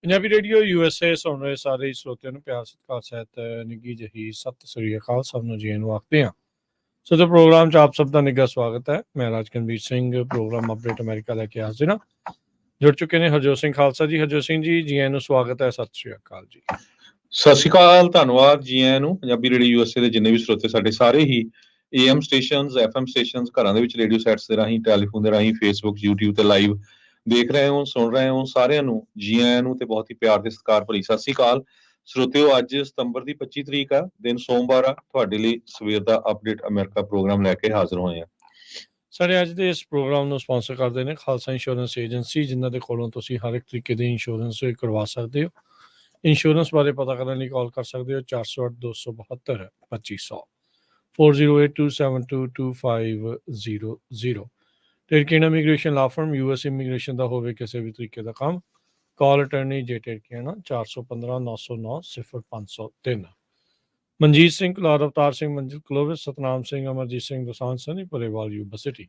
Punjabi radio USA ਸੁਣ ਰਹੇ ਸਾਰੇ ਸਰੋਤਿਆਂ ਨੂੰ ਪਿਆਰ ਸਤਿਕਾਰ ਸਹਿਤ ਨਿੱਘੀ ਜਿਹੀ ਸਤਿ ਸ੍ਰੀ ਅਕਾਲ। ਸਭ ਨੂੰ ਜੀ ਨੂੰ ਆਖਦੇ ਹਾਂ। ਸੋ ਤੇ ਪ੍ਰੋਗਰਾਮ 'ਚ ਆਪ ਸਭ ਦਾ ਨਿੱਘਾ ਸਵਾਗਤ ਹੈ। ਮੈਂ ਰਾਜਕਨਵੀਰ ਸਿੰਘ ਪ੍ਰੋਗਰਾਮ ਅਪਡੇਟ ਅਮਰੀਕਾ ਲੈ ਕੇ ਹਾਜ਼ਰ ਹਾਂ। ਜੁੜ ਚੁੱਕੇ ਨੇ ਹਰਜੋਤ ਸਿੰਘ ਖਾਲਸਾ ਜੀ। ਹਰਜੋਤ ਸਿੰਘ ਜੀ ਆਇਆਂ ਨੂੰ ਸਵਾਗਤ ਹੈ। ਸਤਿ ਸ੍ਰੀ ਅਕਾਲ ਜੀ। ਸਤਿ ਸ਼੍ਰੀ ਅਕਾਲ, ਧੰਨਵਾਦ ਜੀ ਆਇਆਂ ਨੂੰ। ਪੰਜਾਬੀ ਰੇਡੀਓ USA ਦੇ ਜਿੰਨੇ ਵੀ ਸਰੋਤੇ ਸਾਡੇ ਸਾਰੇ ਹੀ AM ਸਟੇਸ਼ਨਸ, FM ਸਟੇਸ਼ਨਸ, ਘਰਾਂ ਦੇ ਵਿੱਚ ਰੇਡੀਓ ਸੈਟਸ ਦੇ ਰਾਹੀਂ, ਟੈਲੀਫੋਨ ਦੇ ਰਾਹੀਂ, ਫੇਸਬੁੱਕ, YouTube ਤੇ ਲਾਈਵ ਦੇਖ ਰਹੇ ਹੋ, ਸੁਣ ਰਹੇ ਹੋ, ਸਾਰਿਆਂ ਨੂੰ ਜੀ ਆਇਆਂ ਨੂੰ ਤੇ ਬਹੁਤ ਹੀ ਪਿਆਰ ਤੇ ਸਤਿਕਾਰ ਭਰੀ ਸਤਿ ਸ਼੍ਰੀ ਅਕਾਲ। ਸਰੋਤਿਓ, ਅੱਜ ਸਤੰਬਰ ਦੀ 25 ਤਰੀਕ ਆ, ਦਿਨ ਸੋਮਵਾਰ ਆ। ਤੁਹਾਡੇ ਲਈ ਸਵੇਰ ਦਾ ਅਪਡੇਟ ਅਮਰੀਕਾ ਪ੍ਰੋਗਰਾਮ ਲੈ ਕੇ ਹਾਜ਼ਰ ਹੋਏ ਆ। ਸਾਡੇ ਅੱਜ ਦੇ ਇਸ ਪ੍ਰੋਗਰਾਮ ਨੂੰ ਸਪਾਂਸਰ ਕਰਦੇ ਨੇ ਖਾਲਸਾ ਇੰਸ਼ੋਰੈਂਸ ਏਜੰਸੀ, ਜਿਨ੍ਹਾਂ ਦੇ ਕੋਲੋਂ ਤੁਸੀਂ ਹਰ ਇੱਕ ਤਰੀਕੇ ਦੀ ਇੰਸ਼ੋਰੈਂਸ ਕਰਵਾ ਸਕਦੇ ਹੋ। ਇੰਸ਼ੋਰੈਂਸ ਬਾਰੇ ਪਤਾ ਕਰਨ ਲਈ ਕਾਲ ਕਰ ਸਕਦੇ ਹੋ 408-272-2500 4082722500। ਟਿਰਕੀਨਾ ਇਮੀਗ੍ਰੇਸ਼ਨ ਲਾ ਫਰਮ, US ਇਮੀਗ੍ਰੇਸ਼ਨ ਦਾ ਹੋਵੇ ਕਿਸੇ ਵੀ ਤਰੀਕੇ ਦਾ ਕੰਮ, ਕਾਲ ਅਟਰਨੀ ਜੇ ਟਿਰਕੀਨਾ 415-909-0503। Manjeet Singh Kular, Avtar Singh, Manjil Clovis, Satnam Singh, Amarjit Singh Dosanjh Sunny Parewal Yuba City,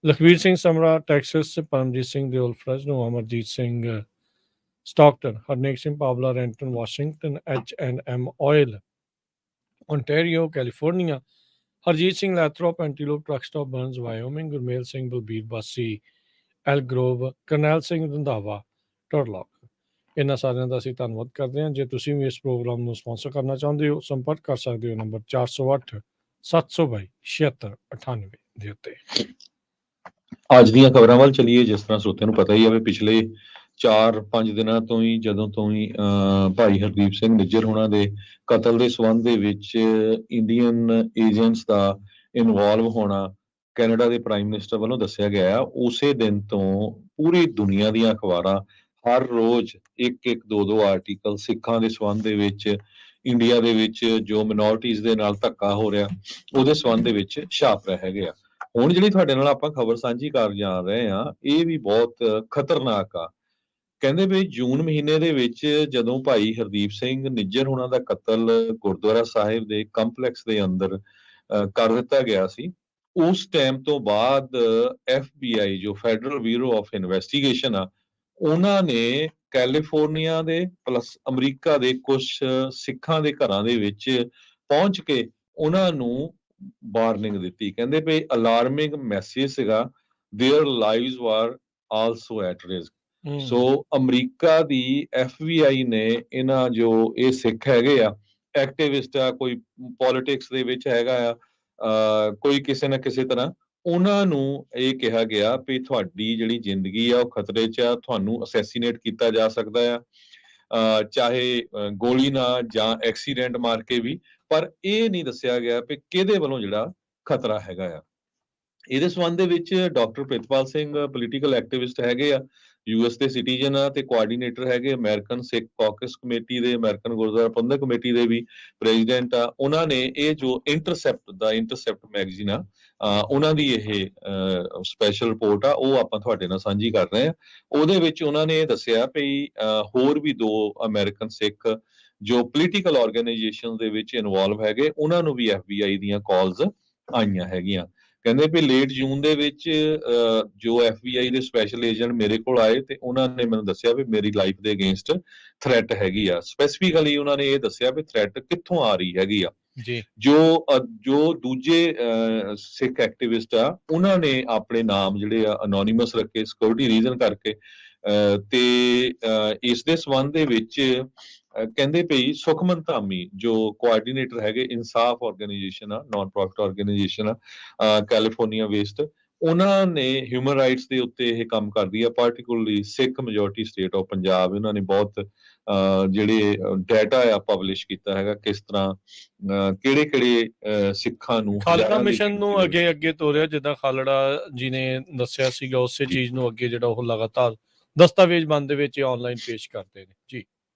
Lakhvir Singh Samra Texas, Paramjit Singh Deol Fresno, Amarjit Singh Stockton, Harnek Singh Pawla Renton Washington, H&M oil Ontario California, Harjit Singh Lathrop Antelope truck stop Burns Wyoming, Gurmel Singh Balbir Bassi Elk Grove, Karnail Singh Randhawa ਟੋਰਲੌਕ। ਇਹਨਾਂ ਸਾਰਿਆਂ ਦਾ ਅਸੀਂ ਧੰਨਵਾਦ ਕਰਦੇ ਹਾਂ। ਜੇ ਤੁਸੀਂ ਵੀ ਇਸ ਪ੍ਰੋਗਰਾਮ ਨੂੰ ਸਪਾਂਸਰ ਕਰਨਾ ਚਾਹੁੰਦੇ ਹੋ, ਸੰਪਰਕ ਕਰ ਸਕਦੇ ਹੋ ਨੰਬਰ 408-722-7698 ਦੇ ਉੱਤੇ। ਅੱਜ ਦੀਆਂ ਖਬਰਾਂ ਵੱਲ ਚਲੀਏ। ਜਿਸ ਤਰ੍ਹਾਂ ਸਰੋਤਿਆਂ ਨੂੰ ਪਤਾ ਹੀ ਹੈ ਵੀ ਪਿਛਲੇ 4-5 ਦਿਨਾਂ ਤੋਂ ਹੀ ਜਦੋਂ ਤੋਂ ਹੀ ਭਾਈ ਹਰਦੀਪ ਸਿੰਘ ਨਿੱਜਰ ਹੋਣਾ ਦੇ ਕਤਲ ਦੇ ਸੰਬੰਧ ਦੇ ਵਿੱਚ ਇੰਡੀਅਨ ਏਜੰਟਸ ਦਾ ਇਨਵੋਲਵ ਹੋਣਾ ਕੈਨੇਡਾ ਦੇ ਪ੍ਰਾਈਮ ਮਿਨਿਸਟਰ ਵੱਲੋਂ ਦੱਸਿਆ ਗਿਆ ਹੈ, ਉਸੇ ਦਿਨ ਤੋਂ ਪੂਰੀ ਦੁਨੀਆ ਦੀਆਂ ਅਖਬਾਰਾਂ ਹਰ ਰੋਜ਼ ਇੱਕ ਦੋ ਆਰਟੀਕਲ ਸਿੱਖਾਂ ਦੇ ਸੰਬੰਧ ਦੇ ਵਿੱਚ, ਇੰਡੀਆ ਦੇ ਵਿੱਚ ਜੋ ਮਿਨੋਰਟੀਜ਼ ਦੇ ਨਾਲ ਧੱਕਾ ਹੋ ਰਿਹਾ ਉਹਦੇ ਸੰਬੰਧ ਦੇ ਵਿੱਚ ਛਾਪ ਰਹੇ ਹੈਗੇ ਆ। ਹੁਣ ਜਿਹੜੀ ਤੁਹਾਡੇ ਨਾਲ ਆਪਾਂ ਖਬਰ ਸਾਂਝੀ ਕਰ ਜਾ ਰਹੇ ਹਾਂ, ਇਹ ਵੀ ਬਹੁਤ ਖਤਰਨਾਕ ਆ। ਕਹਿੰਦੇ ਵੀ ਜੂਨ ਮਹੀਨੇ ਦੇ ਵਿੱਚ ਜਦੋਂ ਭਾਈ ਹਰਦੀਪ ਸਿੰਘ ਨਿੱਜਰ ਹੋਣਾ ਦਾ ਕਤਲ ਗੁਰਦੁਆਰਾ ਸਾਹਿਬ ਦੇ ਕੰਪਲੈਕਸ ਦੇ ਅੰਦਰ ਕਰ ਦਿੱਤਾ ਗਿਆ ਸੀ, ਉਸ ਟਾਈਮ ਤੋਂ ਬਾਅਦ FBI ਜੋ ਫੈਡਰਲ ਬਿਊਰੋ ਆਫ ਇਨਵੈਸਟੀਗੇਸ਼ਨ ਆ, ਉਹਨਾਂ ਨੇ ਕੈਲੀਫੋਰਨੀਆ ਦੇ ਪਲੱਸ ਅਮਰੀਕਾ ਦੇ ਕੁਝ ਸਿੱਖਾਂ ਦੇ ਘਰਾਂ ਦੇ ਵਿੱਚ ਪਹੁੰਚ ਕੇ ਉਹਨਾਂ ਨੂੰ ਵਾਰਨਿੰਗ ਦਿੱਤੀ। ਕਹਿੰਦੇ ਵੀ ਅਲਾਰਮਿੰਗ ਮੈਸੇਜ ਸੀਗਾ, their lives were also at risk. So ਅਮਰੀਕਾ ਦੀ FBI ਨੇ ਇਹਨਾਂ ਜੋ ਇਹ ਸਿੱਖ ਹੈਗੇ ਆ, ਐਕਟਿਵਿਸਟ ਆ, ਕੋਈ ਪੋਲਿਟਿਕਸ ਦੇ ਵਿੱਚ ਹੈਗਾ ਆ, ਕੋਈ ਕਿਸੇ ਨਾ ਕਿਸੇ ਤਰ੍ਹਾਂ, ਉਹਨਾਂ ਨੂੰ ਇਹ ਕਿਹਾ ਗਿਆ ਵੀ ਤੁਹਾਡੀ ਜਿਹੜੀ ਜ਼ਿੰਦਗੀ ਆ ਉਹ ਖਤਰੇ 'ਚ ਆ, ਤੁਹਾਨੂੰ ਅਸੈਸੀਨੇਟ ਕੀਤਾ ਜਾ ਸਕਦਾ ਆ, ਚਾਹੇ ਗੋਲੀ ਨਾਲ ਜਾਂ ਐਕਸੀਡੈਂਟ ਮਾਰ ਕੇ ਵੀ, ਪਰ ਇਹ ਨਹੀਂ ਦੱਸਿਆ ਗਿਆ ਵੀ ਕਿਹਦੇ ਵੱਲੋਂ ਜਿਹੜਾ ਖਤਰਾ ਹੈਗਾ ਆ। ਇਹਦੇ ਸੰਬੰਧ ਦੇ ਵਿੱਚ doctor Pritpal Singh political activist ਹੈਗੇ ਆ, US ਦੇ ਸਿਟੀਜ਼ਨ ਆ ਤੇ ਕੋਆਰਡੀਨੇਟਰ ਹੈਗੇ ਅਮਰੀਕਨ ਸਿੱਖ ਕਾਕਸ ਕਮੇਟੀ ਦੇ, ਅਮਰੀਕਨ ਗੁਰਦੁਆਰਾ ਪ੍ਰਬੰਧਕ ਕਮੇਟੀ ਦੇ ਵੀ ਪ੍ਰੈਜ਼ੀਡੈਂਟ ਆ। ਉਹਨਾਂ ਨੇ ਇਹ ਜੋ ਇੰਟਰਸੈਪਟ ਮੈਗਜ਼ੀਨ ਆ, ਉਹਨਾਂ ਦੀ ਇਹ ਸਪੈਸ਼ਲ ਰਿਪੋਰਟ ਆ, ਉਹ ਆਪਾਂ ਤੁਹਾਡੇ ਨਾਲ ਸਾਂਝੀ ਕਰ ਰਹੇ ਹਾਂ। ਉਹਦੇ ਵਿੱਚ ਉਹਨਾਂ ਨੇ ਇਹ ਦੱਸਿਆ ਵੀ ਹੋਰ ਵੀ 2 ਅਮਰੀਕਨ ਸਿੱਖ ਜੋ ਪੋਲੀਟੀਕਲ ਆਰਗੇਨਾਈਜੇਸ਼ਨ ਦੇ ਵਿੱਚ ਇਨਵੋਲਵ ਹੈਗੇ, ਉਹਨਾਂ ਨੂੰ ਵੀ FBI ਦੀਆਂ ਕਾਲਸ ਆਈਆਂ ਹੈਗੀਆਂ। ਕਹਿੰਦੇ ਵੀ ਲੇਟ ਜੂਨ ਦੇ ਵਿੱਚ ਜੋ FBI ਦੇ ਸਪੈਸ਼ਲ ਏਜੰਟ ਮੇਰੇ ਕੋਲ ਆਏ ਤੇ ਉਹਨਾਂ ਨੇ ਮੈਨੂੰ ਦੱਸਿਆ ਵੀ ਮੇਰੀ ਲਾਈਫ ਦੇ ਅਗੇਂਸਟ ਥ੍ਰੈਟ ਹੈਗੀ ਆ। ਸਪੈਸੀਫਿਕਲੀ ਉਹਨਾਂ ਨੇ ਇਹ ਦੱਸਿਆ ਵੀ ਥ੍ਰੈਟ ਕਿੱਥੋਂ ਆ ਰਹੀ ਹੈਗੀ ਆ। ਜੋ ਦੂਜੇ ਸਿੱਖ ਐਕਟਿਵਿਸਟ ਆ, ਉਹਨਾਂ ਨੇ ਆਪਣੇ ਨਾਮ ਜਿਹੜੇ ਆ ਅਨੋਨੀਮਸ ਰੱਖੇ ਸਿਕਿਉਰਿਟੀ ਰੀਜ਼ਨ ਕਰਕੇ, ਤੇ ਇਸ ਦੇ ਸੰਬੰਧ ਦੇ ਵਿੱਚ ਕਹਿੰਦੇ ਪਈ ਸੁਖਮਨ ਧਾਮੀ ਜੋ ਕੋਆਰਡੀਨੇਟਰ ਹੈਗੇ, ਇਨਸਾਫ ਆਰਗੇਨਾਈਜੇਸ਼ਨ ਆ, ਨਾਨ ਪ੍ਰੋਫਿਟ ਆਰਗੇਨਾਈਜੇਸ਼ਨ ਆ, ਕੈਲੀਫੋਰਨੀਆ ਵੇਸਡ, ਉਹਨਾਂ ਨੇ ਹਿਊਮਨ ਰਾਈਟਸ ਦੇ ਉੱਤੇ ਇਹ ਕੰਮ ਕਰਦੀ ਆ, particularly Sikh majority state of Punjab. ਇਹਨਾਂ ਨੇ ਬਹੁਤ ਜਿਹੜੇ ਡਾਟਾ ਆ ਪਬਲਿਸ਼ ਕੀਤਾ ਹੈਗਾ, ਕਿਸ ਤਰ੍ਹਾਂ ਕਿਹੜੇ ਕਿਹੜੇ ਸਿੱਖਾਂ ਨੂੰ ਖਾਲੜਾ ਹਜ਼ਾਰਾਂ ਦੀ ਮਿਸ਼ਨ ਨੂੰ ਗਿਣਤੀ ਦੇ ਅੱਗੇ ਤੋਰਿਆ, ਜਿੱਦਾਂ ਖਾਲੜਾ ਜੀ ਨੇ ਦੱਸਿਆ ਸੀਗਾ, ਉਸੇ ਚੀਜ਼ ਨੂੰ ਅੱਗੇ ਜਿਹੜਾ ਉਹ ਲਗਾਤਾਰ ਦਸਤਾਵੇਜ਼ ਬੰਦ ਦੇ ਵਿੱਚ ਆਨਲਾਈਨ ਪੇਸ਼ ਕਰਦੇ ਨੇ ਜੀ।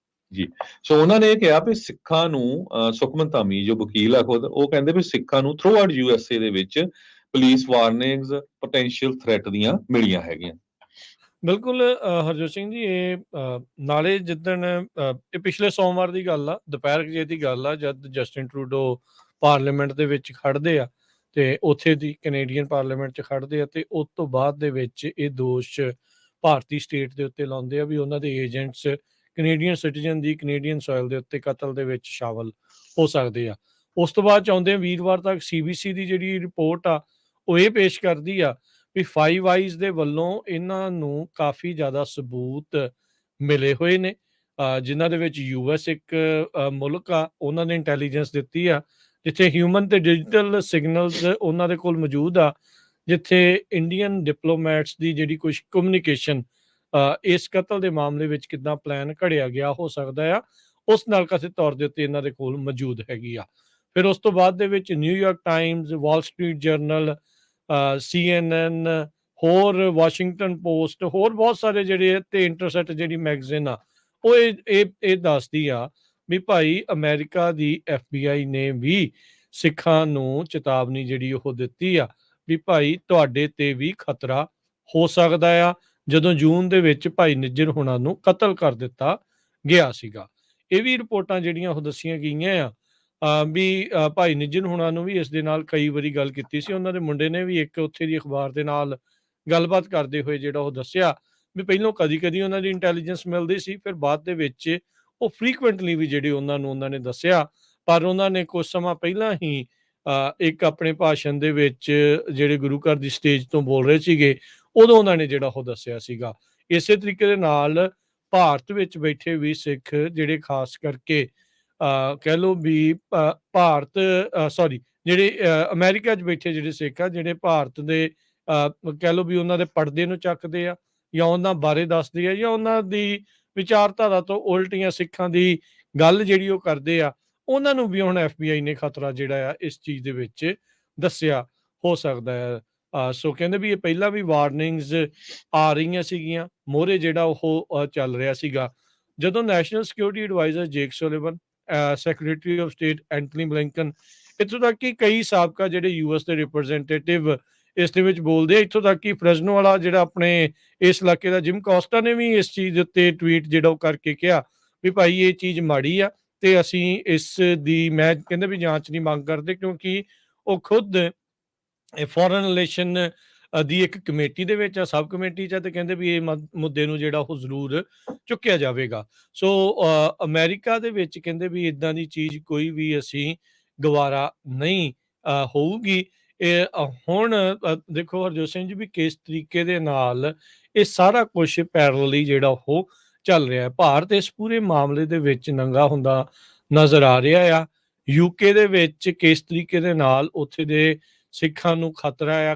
ਜੀ, ਸੋ ਉਹਨਾਂ ਨੇ ਇਹ ਕਿਹਾ ਵੀ ਸਿੱਖਾਂ ਨੂੰ ਸੁਖਮਨ ਧਾਮੀ ਜੋ ਵਕੀਲ ਆ ਖੁਦ, ਉਹ ਕਹਿੰਦੇ ਵੀ ਸਿੱਖਾਂ ਨੂੰ ਥਰੂ ਆਊਟ USA ਦੇ ਵਿੱਚ ਪੁਲਿਸ ਵਾਰਨਿੰਗਸ ਪੋਟੈਂਸ਼ੀਅਲ ਥ੍ਰੈਟ ਦੀਆਂ ਮਿਲੀਆਂ ਹੈਗੀਆਂ। ਬਿਲਕੁਲ ਹਰਜੋਤ ਸਿੰਘ ਜੀ, ਇਹ ਨਾਲੇ ਜਿੱਦਣ ਇਹ ਪਿਛਲੇ ਸੋਮਵਾਰ ਦੀ ਗੱਲ ਆ, ਦੁਪਹਿਰ ਜੇ ਦੀ ਗੱਲ ਆ, ਜਦ ਜਸਟਿਨ ਟਰੂਡੋ ਪਾਰਲੀਮੈਂਟ ਦੇ ਵਿੱਚ ਖੜਦੇ ਆ ਤੇ ਉੱਥੇ ਦੀ ਕੈਨੇਡੀਅਨ ਪਾਰਲੀਮੈਂਟ 'ਚ ਖੜਦੇ ਆ, ਤੇ ਉਸ ਤੋਂ ਬਾਅਦ ਦੇ ਵਿੱਚ ਇਹ ਦੋਸ਼ ਭਾਰਤੀ ਸਟੇਟ ਦੇ ਉੱਤੇ ਲਾਉਂਦੇ ਆ ਵੀ ਉਹਨਾਂ ਦੇ ਏਜੰਟਸ ਕੈਨੇਡੀਅਨ ਸਿਟੀਜ਼ਨ ਦੀ ਕੈਨੇਡੀਅਨ ਸੋਇਲ ਦੇ ਉੱਤੇ ਕਤਲ ਦੇ ਵਿੱਚ ਸ਼ਾਮਲ ਹੋ ਸਕਦੇ ਆ। ਉਸ ਤੋਂ ਬਾਅਦ ਚਾਹੁੰਦੇ ਵੀਰਵਾਰ ਤੱਕ CBC ਦੀ ਜਿਹੜੀ ਰਿਪੋਰਟ ਆ ਉਹ ਇਹ ਪੇਸ਼ ਕਰਦੀ ਆ ਵੀ ਫਾਈਵ ਆਈਜ਼ ਦੇ ਵੱਲੋਂ ਇਹਨਾਂ ਨੂੰ ਕਾਫੀ ਜ਼ਿਆਦਾ ਸਬੂਤ ਮਿਲੇ ਹੋਏ ਨੇ, ਜਿਨ੍ਹਾਂ ਦੇ ਵਿੱਚ US ਇੱਕ ਮੁਲਕ ਆ, ਉਹਨਾਂ ਨੇ ਇੰਟੈਲੀਜੈਂਸ ਦਿੱਤੀ ਆ, ਜਿੱਥੇ ਹਿਊਮਨ ਤੇ ਡਿਜੀਟਲ ਸਿਗਨਲਸ ਉਹਨਾਂ ਦੇ ਕੋਲ ਮੌਜੂਦ ਆ, ਜਿੱਥੇ ਇੰਡੀਅਨ ਡਿਪਲੋਮੈਟਸ ਦੀ ਜਿਹੜੀ ਕੁਝ ਕਮਿਊਨੀਕੇਸ਼ਨ ਇਸ ਕਤਲ ਦੇ ਮਾਮਲੇ ਵਿੱਚ ਕਿੱਦਾਂ ਪਲਾਨ ਘੜਿਆ ਗਿਆ ਹੋ ਸਕਦਾ ਆ, ਉਸ ਨਾਲ ਕਥਿਤ ਤੌਰ ਦੇ ਉੱਤੇ ਇਹਨਾਂ ਦੇ ਕੋਲ ਮੌਜੂਦ ਹੈਗੀ ਆ। ਫਿਰ ਉਸ ਤੋਂ ਬਾਅਦ ਦੇ ਵਿੱਚ New York Times, Wall Street general, CNN, ਹੋਰ ਵਾਸ਼ਿੰਗਟਨ ਪੋਸਟ, ਹੋਰ ਬਹੁਤ ਸਾਰੇ ਜਿਹੜੇ ਤੇ ਇੰਟਰਸੈਕਟ ਜਿਹੜੀ ਮੈਗਜ਼ੀਨ ਆ, ਉਹ ਇਹ ਦੱਸਦੀ ਆ ਵੀ ਭਾਈ ਅਮਰੀਕਾ ਦੀ FBI ਨੇ ਵੀ ਸਿੱਖਾਂ ਨੂੰ ਚੇਤਾਵਨੀ ਜਿਹੜੀ ਉਹ ਦਿੱਤੀ ਆ ਵੀ ਭਾਈ ਤੁਹਾਡੇ ਤੇ ਵੀ ਖਤਰਾ ਹੋ ਸਕਦਾ ਆ, ਜਦੋਂ ਜੂਨ ਦੇ ਵਿੱਚ ਭਾਈ ਨਿੱਜਰ ਹੁਣਾਂ ਨੂੰ ਕਤਲ ਕਰ ਦਿੱਤਾ ਗਿਆ ਸੀਗਾ। ਇਹ ਵੀ ਰਿਪੋਰਟਾਂ ਜਿਹੜੀਆਂ ਉਹ ਦੱਸੀਆਂ ਗਈਆਂ ਆ ਵੀ ਭਾਈ ਨਿੱਜਰ ਹੁਣਾਂ ਨੂੰ ਵੀ ਇਸ ਦੇ ਨਾਲ ਕਈ ਵਾਰੀ ਗੱਲ ਕੀਤੀ ਸੀ। ਉਹਨਾਂ ਦੇ ਮੁੰਡੇ ਨੇ ਵੀ ਇੱਕ ਉੱਥੇ ਦੀ ਅਖਬਾਰ ਦੇ ਨਾਲ ਗੱਲਬਾਤ ਕਰਦੇ ਹੋਏ ਜਿਹੜਾ ਉਹ ਦੱਸਿਆ ਵੀ ਪਹਿਲਾਂ ਕਦੀ ਉਹਨਾਂ ਦੀ ਇੰਟੈਲੀਜੈਂਸ ਮਿਲਦੀ ਸੀ, ਫਿਰ ਬਾਅਦ ਦੇ ਵਿੱਚ ਉਹ ਫ੍ਰੀਕੁਐਂਟਲੀ ਵੀ ਜਿਹੜੇ ਉਹਨਾਂ ਨੇ ਦੱਸਿਆ, ਪਰ ਉਹਨਾਂ ਨੇ ਕੁਝ ਸਮਾਂ ਪਹਿਲਾਂ ਹੀ ਇੱਕ ਆਪਣੇ ਭਾਸ਼ਣ ਦੇ ਵਿੱਚ ਜਿਹੜੇ ਗੁਰੂ ਘਰ ਦੀ ਸਟੇਜ ਤੋਂ ਬੋਲ ਰਹੇ ਸੀਗੇ, ਉਦੋਂ ਉਹਨਾਂ ਨੇ ਜਿਹੜਾ ਉਹ ਦੱਸਿਆ ਸੀਗਾ। ਇਸੇ ਤਰੀਕੇ ਦੇ ਨਾਲ ਭਾਰਤ ਵਿੱਚ ਬੈਠੇ ਵੀ ਸਿੱਖ ਜਿਹੜੇ ਖਾਸ ਕਰਕੇ ਕਹਿ ਲਓ ਵੀ ਜਿਹੜੇ ਅਮਰੀਕਾ 'ਚ ਬੈਠੇ ਜਿਹੜੇ ਸਿੱਖ ਆ, ਜਿਹੜੇ ਭਾਰਤ ਦੇ ਕਹਿ ਲਓ ਵੀ ਉਹਨਾਂ ਦੇ ਪਰਦੇ ਨੂੰ ਚੱਕਦੇ ਆ, ਜਾਂ ਉਹਨਾਂ ਬਾਰੇ ਦੱਸਦੇ ਆ, ਜਾਂ ਉਹਨਾਂ ਦੀ ਵਿਚਾਰਧਾਰਾ ਤੋਂ ਉਲਟੀਆਂ ਸਿੱਖਾਂ ਦੀ ਗੱਲ ਜਿਹੜੀ ਉਹ ਕਰਦੇ ਆ, ਉਹਨਾਂ ਨੂੰ ਵੀ ਹੁਣ FBI ਨੇ ਖਤਰਾ ਜਿਹੜਾ ਆ ਇਸ ਚੀਜ਼ ਦੇ ਵਿੱਚ ਦੱਸਿਆ ਹੋ ਸਕਦਾ ਆ। ਸੋ ਕਹਿੰਦੇ ਵੀ ਇਹ ਪਹਿਲਾਂ ਵੀ ਵਾਰਨਿੰਗਸ ਆ ਰਹੀਆਂ ਸੀਗੀਆਂ, ਮੋਹਰੇ ਜਿਹੜਾ ਉਹ ਚੱਲ ਰਿਹਾ ਸੀਗਾ। ਜਦੋਂ national security adviser Jake Sullivan, secretary of state Antony Blinken, ਇੱਥੋਂ ਤੱਕ ਕਿ ਕਈ ਸਾਬਕਾ ਜਿਹੜੇ US ਦੇ ਰਿਪਰੈਜ਼ੈਂਟੇਟਿਵ ਇਸ ਦੇ ਵਿੱਚ ਬੋਲਦੇ ਆ, ਇੱਥੋਂ ਤੱਕ ਕਿ ਫ੍ਰੈਜ਼ਨੋ ਵਾਲਾ ਜਿਹੜਾ ਆਪਣੇ ਇਸ ਇਲਾਕੇ ਦਾ ਜਿਮ ਕੋਸਟਾ ਨੇ ਵੀ ਇਸ ਚੀਜ਼ ਦੇ ਉੱਤੇ ਟਵੀਟ ਜਿਹੜਾ ਉਹ ਕਰਕੇ ਕਿਹਾ ਵੀ ਭਾਈ ਇਹ ਚੀਜ਼ ਮਾੜੀ ਆ, ਤੇ ਅਸੀਂ ਇਸ ਦੀ ਮੈਂ ਕਹਿੰਦੇ ਵੀ ਜਾਂਚ ਦੀ ਮੰਗ ਕਰਦੇ, ਕਿਉਂਕਿ ਉਹ ਖੁਦ ਫੋਰਨ ਰਿਲੇਸ਼ਨ ਦੀ ਇੱਕ ਕਮੇਟੀ ਦੇ ਵਿੱਚ ਆ, ਸਬ ਕਮੇਟੀ 'ਚ ਆ, ਤੇ ਕਹਿੰਦੇ ਵੀ ਇਹ ਮੁੱਦੇ ਨੂੰ ਜਿਹੜਾ ਉਹ ਜ਼ਰੂਰ ਚੁੱਕਿਆ ਜਾਵੇਗਾ। ਸੋ ਅਮਰੀਕਾ ਦੇ ਵਿੱਚ ਕਹਿੰਦੇ ਵੀ ਇਦਾਂ ਦੀ ਚੀਜ਼ ਕੋਈ ਵੀ ਅਸੀਂ ਗਵਾਰਾ ਨਹੀਂ ਹੋਊਗੀ। ਇਹ ਹੁਣ ਦੇਖੋ ਹਰਜੋਤ ਸਿੰਘ ਜੀ ਵੀ ਕਿਸ ਤਰੀਕੇ ਦੇ ਨਾਲ ਇਹ ਸਾਰਾ ਕੁਝ ਪੈਰਲਲੀ ਜਿਹੜਾ ਉਹ ਚੱਲ ਰਿਹਾ ਹੈ। ਭਾਰਤ ਇਸ ਪੂਰੇ ਮਾਮਲੇ ਦੇ ਵਿੱਚ ਨੰਗਾ ਹੁੰਦਾ ਨਜ਼ਰ ਆ ਰਿਹਾ ਆ। UK ਦੇ ਵਿੱਚ ਕਿਸ ਤਰੀਕੇ ਦੇ ਨਾਲ ਉੱਥੇ ਦੇ ਸਿੱਖਾਂ ਨੂੰ ਖਤਰਾ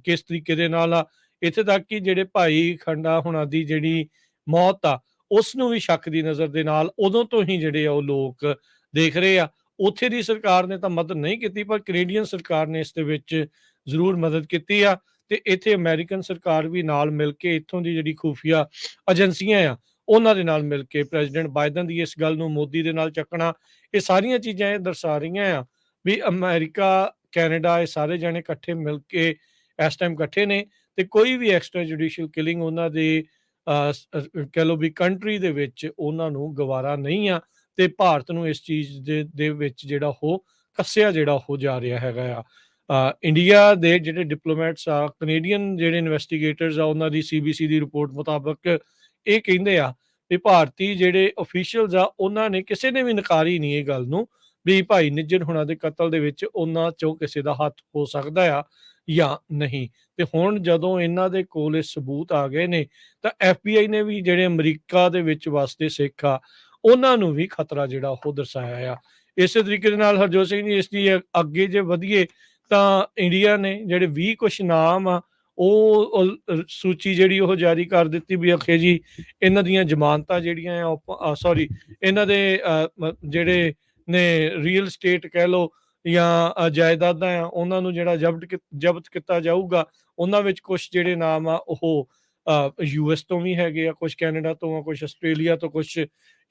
ਕਿਸ ਤਰੀਕੇ ਦੇ ਨਾਲ ਆ, ਇੱਥੇ ਤੱਕ ਕਿ ਜਿਹੜੇ ਭਾਈ ਖੰਡਾ ਹੁਣਾਂ ਦੀ ਜਿਹੜੀ ਮੌਤ ਆ ਉਸ ਨੂੰ ਵੀ ਸ਼ੱਕ ਦੀ ਨਜ਼ਰ ਦੇ ਨਾਲ ਉਦੋਂ ਤੋਂ ਹੀ ਜਿਹੜੇ ਆ ਉਹ ਲੋਕ ਦੇਖ ਰਹੇ ਆ। ਉੱਥੇ ਦੀ ਸਰਕਾਰ ਨੇ ਤਾਂ ਮਦਦ ਨਹੀਂ ਕੀਤੀ, ਪਰ ਕੈਨੇਡੀਅਨ ਸਰਕਾਰ ਨੇ ਇਸ ਦੇ ਵਿੱਚ ਜ਼ਰੂਰ ਮਦਦ ਕੀਤੀ ਆ, ਤੇ ਇੱਥੇ ਅਮਰੀਕਨ ਸਰਕਾਰ ਵੀ ਨਾਲ ਮਿਲ ਕੇ ਇੱਥੋਂ ਦੀ ਜਿਹੜੀ ਖੂਫੀਆ ਏਜੰਸੀਆਂ ਆ ਉਹਨਾਂ ਦੇ ਨਾਲ ਮਿਲ ਕੇ ਪ੍ਰੈਜ਼ੀਡੈਂਟ ਬਾਈਡਨ ਦੀ ਇਸ ਗੱਲ ਨੂੰ ਮੋਦੀ ਦੇ ਨਾਲ ਚੱਕਣਾ, ਇਹ ਸਾਰੀਆਂ ਚੀਜ਼ਾਂ ਇਹ ਦਰਸਾ ਰਹੀਆਂ ਆ ਵੀ ਅਮਰੀਕਾ, ਕੈਨੇਡਾ, ਇਹ ਸਾਰੇ ਜਾਣੇ ਇਕੱਠੇ ਮਿਲ ਕੇ ਇਸ ਟਾਈਮ ਇਕੱਠੇ ਨੇ, ਤੇ ਕੋਈ ਵੀ ਐਕਸਟਰਾ ਜੁਡੀਸ਼ੀਅਲ ਕਿਲਿੰਗ ਉਹਨਾਂ ਦੇ ਕਹਿ ਲਓ ਵੀ ਕੰਟਰੀ ਦੇ ਵਿੱਚ ਉਹਨਾਂ ਨੂੰ ਗਵਾਰਾ ਨਹੀਂ ਆ, ਤੇ ਭਾਰਤ ਨੂੰ ਇਸ ਚੀਜ਼ ਦੇ ਵਿੱਚ ਜਿਹੜਾ ਉਹ ਕੱਸਿਆ ਜਿਹੜਾ ਹੋ ਜਾ ਰਿਹਾ ਹੈਗਾ ਆ। ਇੰਡੀਆ ਦੇ ਜਿਹੜੇ ਡਿਪਲੋਮੈਟਸ ਆ, ਕੈਨੇਡੀਅਨ ਜਿਹੜੇ ਇਨਵੈਸਟੀਗੇਟਰਸ ਆ, ਉਹਨਾਂ ਦੀ CBC ਦੀ ਰਿਪੋਰਟ ਮੁਤਾਬਕ ਇਹ ਕਹਿੰਦੇ ਆ ਵੀ ਭਾਰਤੀ ਜਿਹੜੇ ਅਫੀਸ਼ੀਅਲਸ ਆ ਉਹਨਾਂ ਨੇ ਕਿਸੇ ਨੇ ਵੀ ਨਕਾਰੀ ਨਹੀਂ ਇਹ ਗੱਲ ਨੂੰ ਵੀ ਭਾਈ ਨਿੱਜਰ ਹੁਣਾਂ ਦੇ ਕਤਲ ਦੇ ਵਿੱਚ ਉਹਨਾਂ ਚੋਂ ਕਿਸੇ ਦਾ ਹੱਥ ਹੋ ਸਕਦਾ ਆ ਜਾਂ ਨਹੀਂ। ਤੇ ਹੁਣ ਜਦੋਂ ਇਹਨਾਂ ਦੇ ਕੋਲ ਇਹ ਸਬੂਤ ਆ ਗਏ ਨੇ, ਤਾਂ FBI ਨੇ ਵੀ ਜਿਹੜੇ ਅਮਰੀਕਾ ਦੇ ਵਿੱਚ ਵਸਦੇ ਸਿੱਖ ਆ ਉਹਨਾਂ ਨੂੰ ਵੀ ਖਤਰਾ ਜਿਹੜਾ ਉਹ ਦਰਸਾਇਆ ਆ। ਇਸੇ ਤਰੀਕੇ ਦੇ ਨਾਲ ਹਰਜੋਤ ਸਿੰਘ ਜੀ ਇਸ ਦੀ ਅੱਗੇ ਜੇ ਵਧੀਏ ਤਾਂ ਇੰਡੀਆ ਨੇ ਜਿਹੜੇ 20 ਕੁਛ ਨਾਮ ਆ ਉਹ ਸੂਚੀ ਜਿਹੜੀ ਉਹ ਜਾਰੀ ਕਰ ਦਿੱਤੀ ਵੀ ਅਖੇ ਜੀ ਇਹਨਾਂ ਦੀਆਂ ਜ਼ਮਾਨਤਾਂ ਜਿਹੜੀਆਂ ਆ ਸੌਰੀ ਇਹਨਾਂ ਦੇ ਜਿਹੜੇ ਨੇ ਰੀਅਲ ਸਟੇਟ ਕਹਿ ਲਓ ਜਾਂ ਜਾਇਦਾਦਾਂ ਆ ਉਹਨਾਂ ਨੂੰ ਜਿਹੜਾ ਜ਼ਬਤ ਕੀਤਾ ਜਾਊਗਾ। ਉਹਨਾਂ ਵਿੱਚ ਕੁਛ ਜਿਹੜੇ ਨਾਮ ਆ ਉਹ US ਤੋਂ ਵੀ ਹੈਗੇ ਆ, ਕੁਛ ਕੈਨੇਡਾ ਤੋਂ ਆ, ਕੁਛ ਆਸਟ੍ਰੇਲੀਆ ਤੋਂ, ਕੁਛ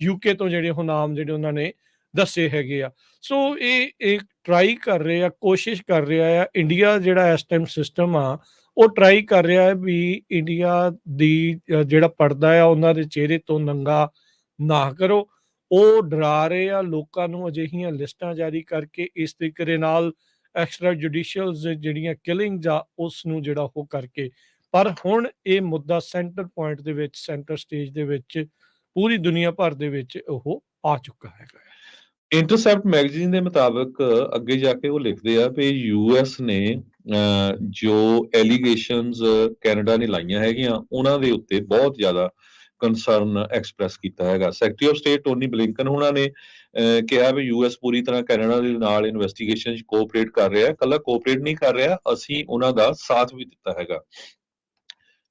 UK ਤੋਂ ਜਿਹੜੇ ਉਹ ਨਾਮ ਜਿਹੜੇ ਉਹਨਾਂ ਨੇ ਦੱਸੇ ਹੈਗੇ ਆ। ਸੋ ਇਹ ਟਰਾਈ ਕਰ ਰਹੇ ਆ, ਕੋਸ਼ਿਸ਼ ਕਰ ਰਿਹਾ ਆ ਇੰਡੀਆ ਜਿਹੜਾ ਇਸ ਟਾਈਮ ਸਿਸਟਮ ਆ ਉਹ ਟਰਾਈ ਕਰ ਰਿਹਾ ਹੈ ਵੀ ਇੰਡੀਆ ਦੀ ਜਿਹੜਾ ਪਰਦਾ ਆ ਉਹਨਾਂ ਦੇ ਚਿਹਰੇ ਤੋਂ ਨੰਗਾ ਨਾ ਕਰੋ। ਉਹ ਡਰਾ ਰਹੇ ਆ ਲੋਕਾਂ ਨੂੰ ਅਜਿਹੀਆਂ ਲਿਸਟਾਂ ਜਾਰੀ ਕਰਕੇ, ਇਸ ਤਰੀਕੇ ਦੇ ਨਾਲ ਐਕਸਟਰਾ ਜੁਡੀਸ਼ੀਅਲ ਜਿਹੜੀਆਂ ਕਿਲਿੰਗਸ ਆ ਉਸ ਨੂੰ ਜਿਹੜਾ ਉਹ ਕਰਕੇ। ਪਰ ਹੁਣ ਇਹ ਮੁੱਦਾ ਸੈਂਟਰ ਪੁਆਇੰਟ ਦੇ ਵਿੱਚ, ਸੈਂਟਰ ਸਟੇਜ ਦੇ ਵਿੱਚ ਪੂਰੀ ਦੁਨੀਆ ਭਰ ਦੇ ਵਿੱਚ ਉਹ ਆ ਚੁੱਕਾ ਹੈਗਾ। ਇੰਟਰਸੈਪਟ ਮੈਗਜ਼ੀਨ ਦੇ ਮੁਤਾਬਕ ਅੱਗੇ ਜਾ ਕੇ ਉਹ ਲਿਖਦੇ ਆ ਵੀ US ਨੇ ਜੋ ਐਲੀਗੇਸ਼ਨਸ ਕੈਨੇਡਾ ਨੇ ਲਾਈਆਂ ਹੈਗੀਆਂ ਉਹਨਾਂ ਦੇ ਉੱਤੇ ਬਹੁਤ ਜ਼ਿਆਦਾ ਕੰਸਰਨ ਐਕਸਪ੍ਰੈਸ ਕੀਤਾ ਹੈਗਾ। Secretary of state Tony Blinken ਉਹਨਾਂ ਨੇ ਕਿਹਾ ਵੀ US ਪੂਰੀ ਤਰ੍ਹਾਂ ਕੈਨੇਡਾ ਦੇ ਨਾਲ ਇਨਵੈਸਟੀਗੇਸ਼ਨ 'ਚ ਕੋਆਪਰੇਟ ਕਰ ਰਿਹਾ, ਕੱਲਾ ਕੋਆਪਰੇਟ ਨਹੀਂ ਕਰ ਰਿਹਾ, ਅਸੀਂ ਉਹਨਾਂ ਦਾ ਸਾਥ ਵੀ ਦਿੱਤਾ ਹੈਗਾ।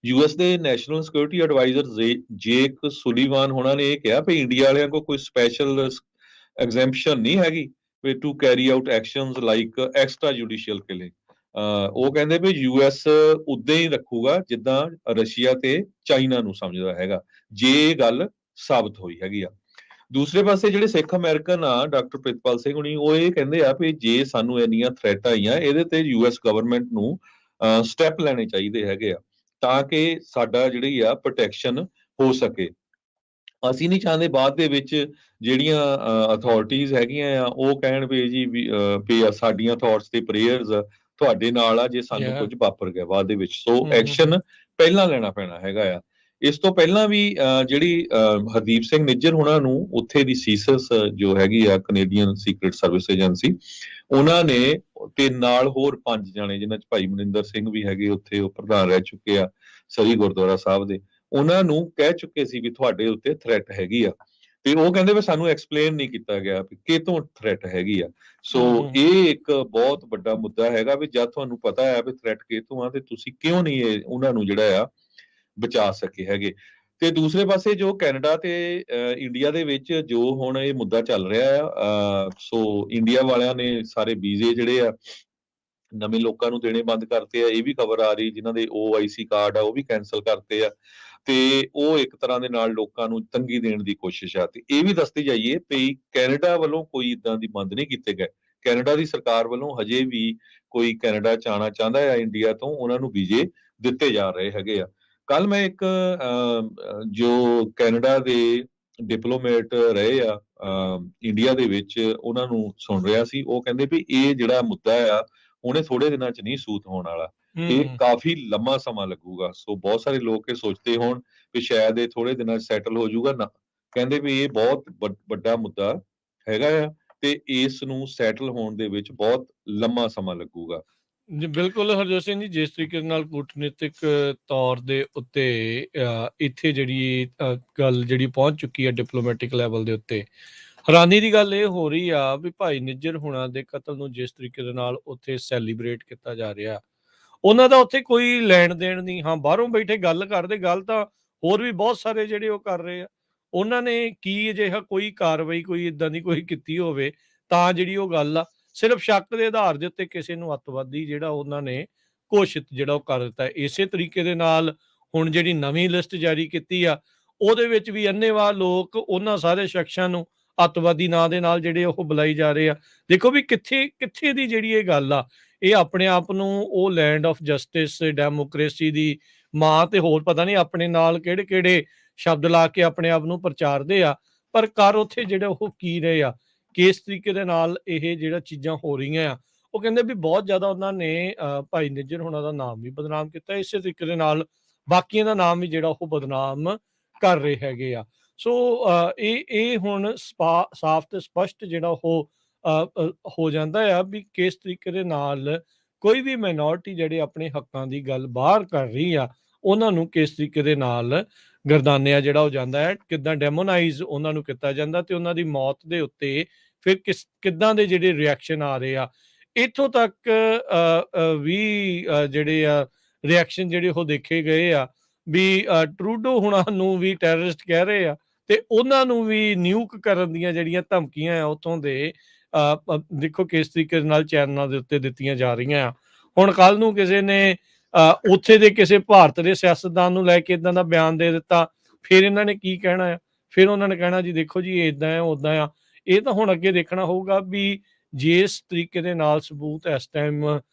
US ਦੇ ਨੈਸ਼ਨਲ ਸਿਕਿਉਰਿਟੀ ਐਡਵਾਈਜ਼ਰ ਜੇਕ ਸੁਲੀਵਾਨ ਉਹਨਾਂ ਨੇ ਇਹ ਕਿਹਾ ਵੀ ਇੰਡੀਆ ਵਾਲਿਆਂ ਕੋਲ ਕੋਈ ਸਪੈਸ਼ਲ ਐਗਜ਼ੈਂਪਸ਼ਨ ਨਹੀਂ ਹੈਗੀ ਵੀ to carry out actions like extra judicial killing. ਉਹ ਕਹਿੰਦੇ ਵੀ US ਉਦਾਂ ਹੀ ਰੱਖੂਗਾ ਜਿੱਦਾਂ ਰਸ਼ੀਆ ਤੇ ਚਾਈਨਾ ਨੂੰ ਸਮਝਦਾ ਹੈਗਾ, ਜੇ ਇਹ ਗੱਲ ਸਾਬਤ ਹੋਈ ਹੈਗੀ ਆ। ਦੂਸਰੇ ਪਾਸੇ ਜਿਹੜੇ ਸਿੱਖ ਅਮਰੀਕਨ ਆ ਡਾਕਟਰ ਪ੍ਰਿਤਪਾਲ ਸਿੰਘ ਹੁਣੀ ਉਹ ਇਹ ਕਹਿੰਦੇ ਆ ਵੀ ਜੇ ਸਾਨੂੰ ਇੰਨੀਆਂ ਥ੍ਰੈਟ ਆਈਆਂ ਇਹਦੇ ਤੇ US ਗਵਰਨਮੈਂਟ ਨੂੰ ਸਟੈਪ ਲੈਣੇ ਚਾਹੀਦੇ ਹੈਗੇ ਆ ਤਾਂ ਕਿ ਸਾਡਾ ਜਿਹੜੀ ਆ ਪ੍ਰੋਟੈਕਸ਼ਨ ਹੋ ਸਕੇ। ਅਸੀਂ ਨਹੀਂ ਚਾਹੁੰਦੇ ਬਾਅਦ ਦੇ ਵਿੱਚ ਜਿਹੜੀਆਂ ਅਥਾਰਟੀਜ਼ ਹੈਗੀਆਂ ਆ ਉਹ ਕਹਿਣ ਵੀ ਜੀ ਵੀ ਸਾਡੀਆਂ ਥਾਟਸ ਤੇ ਪ੍ਰੇਅਰਸ ਤੁਹਾਡੇ ਨਾਲ ਆ ਜੇ ਸਾਨੂੰ ਕੁਝ ਵਾਪਰ ਗਿਆ ਬਾਅਦ ਦੇ ਵਿੱਚ। ਸੋ ਐਕਸ਼ਨ ਪਹਿਲਾਂ ਲੈਣਾ ਪੈਣਾ ਹੈਗਾ ਆ। ਇਸ ਤੋਂ ਪਹਿਲਾਂ ਵੀ ਜਿਹੜੀ ਹਰਦੀਪ ਸਿੰਘ ਨਿੱਜਰ ਹੋਣਾ ਨੂੰ ਉੱਥੇ ਦੀ ਸੀਸਸ ਜੋ ਹੈਗੀ ਆ ਕੈਨੇਡੀਅਨ ਸੀਕ੍ਰੇਟ ਸਰਵਿਸ ਏਜੰਸੀ, ਉਹਨਾਂ ਨੇ ਤੇ ਨਾਲ ਹੋਰ 5 ਜਣੇ ਜਿਨ੍ਹਾਂ ਚ ਭਾਈ ਮਨਿੰਦਰ ਸਿੰਘ ਵੀ ਹੈਗੇ ਉੱਥੇ, ਉਹ ਪ੍ਰਧਾਨ ਰਹਿ ਚੁੱਕੇ ਆ ਸਰੀ ਗੁਰਦੁਆਰਾ ਸਾਹਿਬ ਦੇ, ਉਹਨਾਂ ਨੂੰ ਕਹਿ ਚੁੱਕੇ ਸੀ ਵੀ ਤੁਹਾਡੇ ਉੱਤੇ ਥ੍ਰੈਟ ਹੈਗੀ ਆ। ਤੇ ਉਹ ਕਹਿੰਦੇ ਵੀ ਸਾਨੂੰ ਐਕਸਪਲੇਨ ਨਹੀਂ ਕੀਤਾ ਗਿਆ ਵੀ ਕਿਤੋਂ ਥ੍ਰੈਟ ਹੈਗੀ ਆ। ਸੋ ਇਹ ਇੱਕ ਬਹੁਤ ਵੱਡਾ ਮੁੱਦਾ ਹੈਗਾ ਵੀ ਜਦ ਤੁਹਾਨੂੰ ਪਤਾ ਹੈ ਵੀ ਥ੍ਰੈਟ ਕਿਤੋਂ ਆ ਤੇ ਤੁਸੀਂ ਕਿਉਂ ਨਹੀਂ ਉਹਨਾਂ ਨੂੰ ਜਿਹੜਾ ਆ ਬਚਾ ਸਕੇ ਹੈਗੇ। ਤੇ ਦੂਸਰੇ ਪਾਸੇ ਜੋ ਕੈਨੇਡਾ ਤੇ ਇੰਡੀਆ ਦੇ ਵਿੱਚ ਜੋ ਹੁਣ ਇਹ ਮੁੱਦਾ ਚੱਲ ਰਿਹਾ ਆ, ਸੋ ਇੰਡੀਆ ਵਾਲਿਆਂ ਨੇ ਸਾਰੇ ਵੀਜ਼ੇ ਜਿਹੜੇ ਆ ਨਵੇਂ ਲੋਕਾਂ ਨੂੰ ਦੇਣੇ ਬੰਦ ਕਰਤੇ ਆ, ਇਹ ਵੀ ਖਬਰ ਆ ਰਹੀ, ਜਿਨ੍ਹਾਂ ਦੇ OIC ਕਾਰਡ ਆ ਉਹ ਵੀ ਕੈਂਸਲ ਕਰਤੇ ਆ ਤੇ ਉਹ ਇੱਕ ਤਰ੍ਹਾਂ ਦੇ ਨਾਲ ਲੋਕਾਂ ਨੂੰ ਤੰਗੀ ਦੇਣ ਦੀ ਕੋਸ਼ਿਸ਼ ਆ। ਤੇ ਇਹ ਵੀ ਦੱਸਦੇ ਜਾਈਏ ਵੀ ਕੈਨੇਡਾ ਵੱਲੋਂ ਕੋਈ ਇਦਾਂ ਦੀ ਬੰਦ ਨਹੀਂ ਕੀਤੇ ਗਏ। ਕੈਨੇਡਾ ਦੀ ਸਰਕਾਰ ਵੱਲੋਂ ਹਜੇ ਵੀ ਕੋਈ ਕੈਨੇਡਾ ਚ ਆਉਣਾ ਚਾਹੁੰਦਾ ਹੈ ਇੰਡੀਆ ਤੋਂ, ਉਹਨਾਂ ਨੂੰ ਵੀਜ਼ੇ ਦਿੱਤੇ ਜਾ ਰਹੇ ਹੈਗੇ ਆ। ਕੱਲ ਮੈਂ ਇੱਕ ਜੋ ਕੈਨੇਡਾ ਦੇ ਡਿਪਲੋਮੇਟ ਰਹੇ ਆ ਇੰਡੀਆ ਦੇ ਵਿੱਚ, ਉਹਨਾਂ ਨੂੰ ਸੁਣ ਰਿਹਾ ਸੀ। ਉਹ ਕਹਿੰਦੇ ਵੀ ਇਹ ਜਿਹੜਾ ਮੁੱਦਾ ਆ ਉਹਨੇ ਥੋੜੇ ਦਿਨਾਂ ਚ ਨਹੀਂ ਸੂਤ ਹੋਣ ਵਾਲਾ, ਇਹ ਕਾਫੀ ਲੰਮਾ ਸਮਾਂ ਲੱਗੂਗਾ। ਸੋ ਬਹੁਤ ਸਾਰੇ ਲੋਕ ਇਹ ਸੋਚਦੇ ਹੋਣ ਕਿ ਸ਼ਾਇਦ ਇਹ ਥੋੜੇ ਦਿਨਾਂ ਚ ਸੈਟਲ ਹੋ ਜਾਊਗਾ, ਨਾ, ਕਹਿੰਦੇ ਵੀ ਇਹ ਬਹੁਤ ਵੱਡਾ ਮੁੱਦਾ ਹੈਗਾ ਆ ਤੇ ਇਸ ਨੂੰ ਸੈਟਲ ਹੋਣ ਦੇ ਵਿੱਚ ਬਹੁਤ ਲੰਮਾ ਸਮਾਂ ਲੱਗੂਗਾ। ਜੀ ਬਿਲਕੁਲ ਹਰਜੋਤ ਸਿੰਘ ਜੀ, ਜਿਸ ਤਰੀਕੇ ਨਾਲ ਕੂਟਨੀਤਿਕ ਤੌਰ ਦੇ ਉੱਤੇ ਇੱਥੇ ਜਿਹੜੀ ਗੱਲ ਜਿਹੜੀ ਪਹੁੰਚ ਚੁੱਕੀ ਹੈ ਡਿਪਲੋਮੈਟਿਕ ਲੈਵਲ ਦੇ ਉੱਤੇ, ਹੈਰਾਨੀ ਦੀ ਗੱਲ ਇਹ ਹੋ ਰਹੀ ਆ ਵੀ ਭਾਈ ਨਿੱਜਰ ਹੁਣਾਂ ਦੇ ਕਤਲ ਨੂੰ ਜਿਸ ਤਰੀਕੇ ਦੇ ਨਾਲ ਉੱਥੇ ਸੈਲੀਬ੍ਰੇਟ ਕੀਤਾ ਜਾ ਰਿਹਾ, ਉਹਨਾਂ ਦਾ ਉੱਥੇ ਕੋਈ ਲੈਣ ਦੇਣ ਨਹੀਂ। ਹਾਂ, ਬਾਹਰੋਂ ਬੈਠੇ ਗੱਲ ਕਰਦੇ, ਗੱਲ ਤਾਂ ਹੋਰ ਵੀ ਬਹੁਤ ਸਾਰੇ ਜਿਹੜੇ ਉਹ ਕਰ ਰਹੇ ਆ। ਉਹਨਾਂ ਨੇ ਕੀ ਅਜਿਹਾ ਕੋਈ ਕਾਰਵਾਈ ਕੋਈ ਇਦਾਂ ਦੀ ਕੋਈ ਕੀਤੀ ਹੋਵੇ ਤਾਂ ਜਿਹੜੀ ਉਹ ਗੱਲ ਆ, ਸਿਰਫ ਸ਼ੱਕ ਦੇ ਆਧਾਰ ਦੇ ਉੱਤੇ ਕਿਸੇ ਨੂੰ ਅੱਤਵਾਦੀ ਜਿਹੜਾ ਉਹਨਾਂ ਨੇ ਘੋਸ਼ਿਤ ਜਿਹੜਾ ਉਹ ਕਰ ਦਿੱਤਾ। ਇਸੇ ਤਰੀਕੇ ਦੇ ਨਾਲ ਹੁਣ ਜਿਹੜੀ ਨਵੀਂ ਲਿਸਟ ਜਾਰੀ ਕੀਤੀ ਆ ਉਹਦੇ ਵਿੱਚ ਵੀ ਅੰਨ੍ਹੇਵਾਹ ਲੋਕ ਉਹਨਾਂ ਸਾਰੇ ਸ਼ਖਸਾਂ ਨੂੰ ਅੱਤਵਾਦੀ ਨਾਂ ਦੇ ਨਾਲ ਜਿਹੜੇ ਉਹ ਬੁਲਾਈ ਜਾ ਰਹੇ ਆ। ਦੇਖੋ ਵੀ ਕਿੱਥੇ ਦੀ ਜਿਹੜੀ ਇਹ ਗੱਲ ਆ, ਇਹ ਆਪਣੇ ਆਪ ਨੂੰ ਉਹ ਲੈਂਡ ਆਫ ਜਸਟਿਸ, ਡੈਮੋਕ੍ਰੇਸੀ ਦੀ ਮਾਂ ਤੇ ਹੋਰ ਪਤਾ ਨਹੀਂ ਆਪਣੇ ਨਾਲ ਕਿਹੜੇ ਸ਼ਬਦ ਲਾ ਕੇ ਆਪਣੇ ਆਪ ਨੂੰ ਪ੍ਰਚਾਰਦੇ ਆ, ਪਰ ਕਰ ਉੱਥੇ ਜਿਹੜੇ ਉਹ ਕੀ ਰਹੇ ਆ, ਕਿਸ ਤਰੀਕੇ ਦੇ ਨਾਲ ਇਹ ਜਿਹੜਾ ਚੀਜ਼ਾਂ ਹੋ ਰਹੀਆਂ ਆ। ਉਹ ਕਹਿੰਦੇ ਵੀ ਬਹੁਤ ਜ਼ਿਆਦਾ ਉਹਨਾਂ ਨੇ ਭਾਈ ਨਿੱਜਰ ਹੋਣਾ ਦਾ ਨਾਮ ਵੀ ਬਦਨਾਮ ਕੀਤਾ, ਇਸੇ ਤਰੀਕੇ ਦੇ ਨਾਲ ਬਾਕੀਆਂ ਦਾ ਨਾਮ ਵੀ ਜਿਹੜਾ ਉਹ ਬਦਨਾਮ ਕਰ ਰਹੇ ਹੈਗੇ ਆ। ਸੋ ਇਹ ਹੁਣ ਸਾਫ਼ ਤੇ ਸਪਸ਼ਟ ਜਿਹੜਾ ਉਹ ਹੋ ਜਾਂਦਾ ਆ ਵੀ ਕਿਸ ਤਰੀਕੇ ਦੇ ਨਾਲ ਕੋਈ ਵੀ ਮਾਈਨੋਰਿਟੀ ਜਿਹੜੇ ਆਪਣੇ ਹੱਕਾਂ ਦੀ ਗੱਲ ਬਾਹਰ ਕਰ ਰਹੀ ਆ, ਉਹਨਾਂ ਨੂੰ ਕਿਸ ਤਰੀਕੇ ਦੇ ਨਾਲ ਗਰਦਾਨਿਆ ਜਿਹੜਾ ਹੋ ਜਾਂਦਾ ਹੈ, ਕਿੱਦਾਂ ਡੈਮੋਨਾਈਜ਼ ਉਹਨਾਂ ਨੂੰ ਕੀਤਾ ਜਾਂਦਾ ਤੇ ਉਹਨਾਂ ਦੀ ਮੌਤ ਦੇ ਉੱਤੇ ਫਿਰ ਕਿੱਦਾਂ ਦੇ ਜਿਹੜੇ ਰਿਐਕਸ਼ਨ ਆ ਰਹੇ ਆ। ਇੱਥੋਂ ਤੱਕ ਵੀ ਜਿਹੜੇ ਆ ਰਿਐਕਸ਼ਨ ਜਿਹੜੇ ਉਹ ਦੇਖੇ ਗਏ ਆ ਵੀ ਟਰੂਡੋ ਹੁਣਾਂ ਨੂੰ ਵੀ ਟੈਰਰਿਸਟ ਕਹਿ ਰਹੇ ਆ ਤੇ ਉਹਨਾਂ ਨੂੰ ਵੀ ਨਿਊਕ ਕਰਨ ਦੀਆਂ ਜਿਹੜੀਆਂ ਧਮਕੀਆਂ ਆ ਉੱਥੋਂ ਦੇ ਦੇਖੋ ਕਿਸ ਤਰੀਕੇ ਨਾਲ ਚੈਨਲਾਂ ਦੇ ਉੱਤੇ ਦਿੱਤੀਆਂ ਜਾ ਰਹੀਆਂ ਆ। ਹੁਣ ਕੱਲ ਨੂੰ ਕਿਸੇ ਨੇ ਉੱਥੇ ਦੇ ਕਿਸੇ ਭਾਰਤ ਦੇ ਸਿਆਸਤਦਾਨ ਨੂੰ ਲੈ ਕੇ ਇਦਾਂ ਦਾ ਬਿਆਨ ਦੇ ਦਿੱਤਾ, ਫਿਰ ਇਹਨਾਂ ਨੇ ਕੀ ਕਹਿਣਾ ਆ? ਫਿਰ ਉਹਨਾਂ ਨੇ ਕਹਿਣਾ ਜੀ ਦੇਖੋ ਜੀ ਇਦਾਂ ਆ ਉੱਦਾਂ ਆ। ਇਹ ਤਾਂ ਹੁਣ ਅੱਗੇ ਦੇਖਣਾ ਹੋਊਗਾ ਵੀ ਜਿਸ ਤਰੀਕੇ ਦੇ ਨਾਲ ਸਬੂਤ ਇਸ ਟਾਈਮ